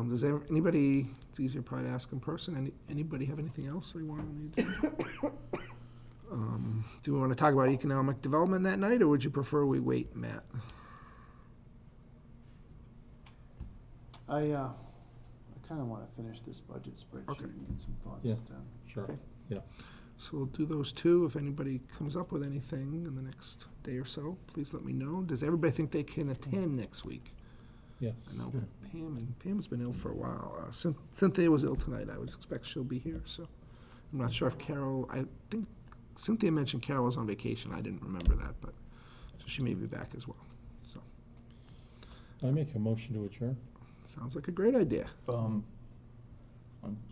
Does anybody, it's easier probably to ask in person, anybody have anything else they want on the agenda? Do we want to talk about economic development that night, or would you prefer we wait, Matt? I kind of want to finish this budget spreadsheet Okay. and get some thoughts Yeah. down. Sure, Okay. yeah. So we'll do those two. If anybody comes up with anything in the next day or so, please let me know. Does everybody think they can attend next week? Yes. I know Pam's been ill for a while. Cynthia was ill tonight. I would expect she'll be here, so. I'm not sure if Carol, I think Cynthia mentioned Carol was on vacation. I didn't remember that, but, so she may be back as well. So, I make a motion to adjourn. sounds like a great idea. I'm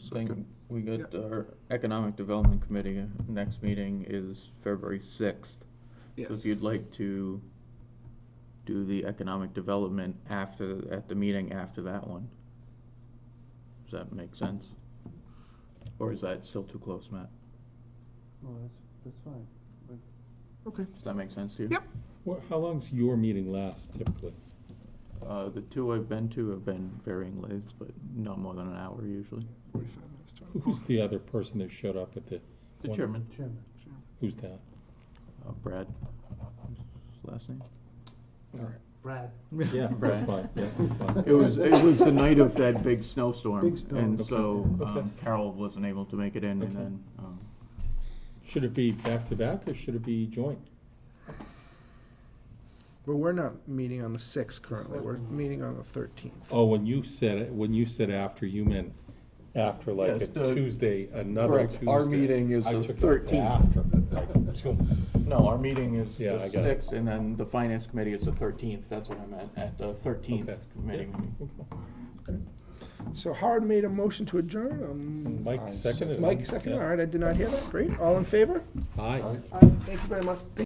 thinking, Second. we got our Economic Development Committee, next meeting is February 6th. So Yes. if you'd like to do the economic development at the meeting after that one. Does that make sense? Or is that still too close, Matt? Oh, that's fine. Okay. Does that make sense to you? Yep. How long's your meeting last typically? The two I've been to have been varying lengths, but not more than an hour usually. 45 minutes. to- Who's the other person that showed up at the? The one- chairman, Chairman. Who's that? Brad, what's his last name? All right. Brad. Yeah, that's fine, yeah, that's fine. It was the night of that big snowstorm. Big storm. And Okay. so Okay. Carol wasn't able to make it in, and Okay. then, Should it be back-to-back or should it be joint? But we're not meeting on the 6th currently. We're meeting on the 13th. Oh, when you said after, you meant after like a Yes, the- Tuesday, another correct. Tuesday. Our meeting is I the took that to 13th. After, like, no, our meeting is Yeah, the I got it. 6th, and then the finance committee is the 13th. That's what I meant, at the 13th Okay. committee meeting. Okay. So Howard made a motion to adjourn. Mike seconded it. Mike seconded. Yeah. All right, I did not hear that. Great. All in favor? Aye. Thank you very much.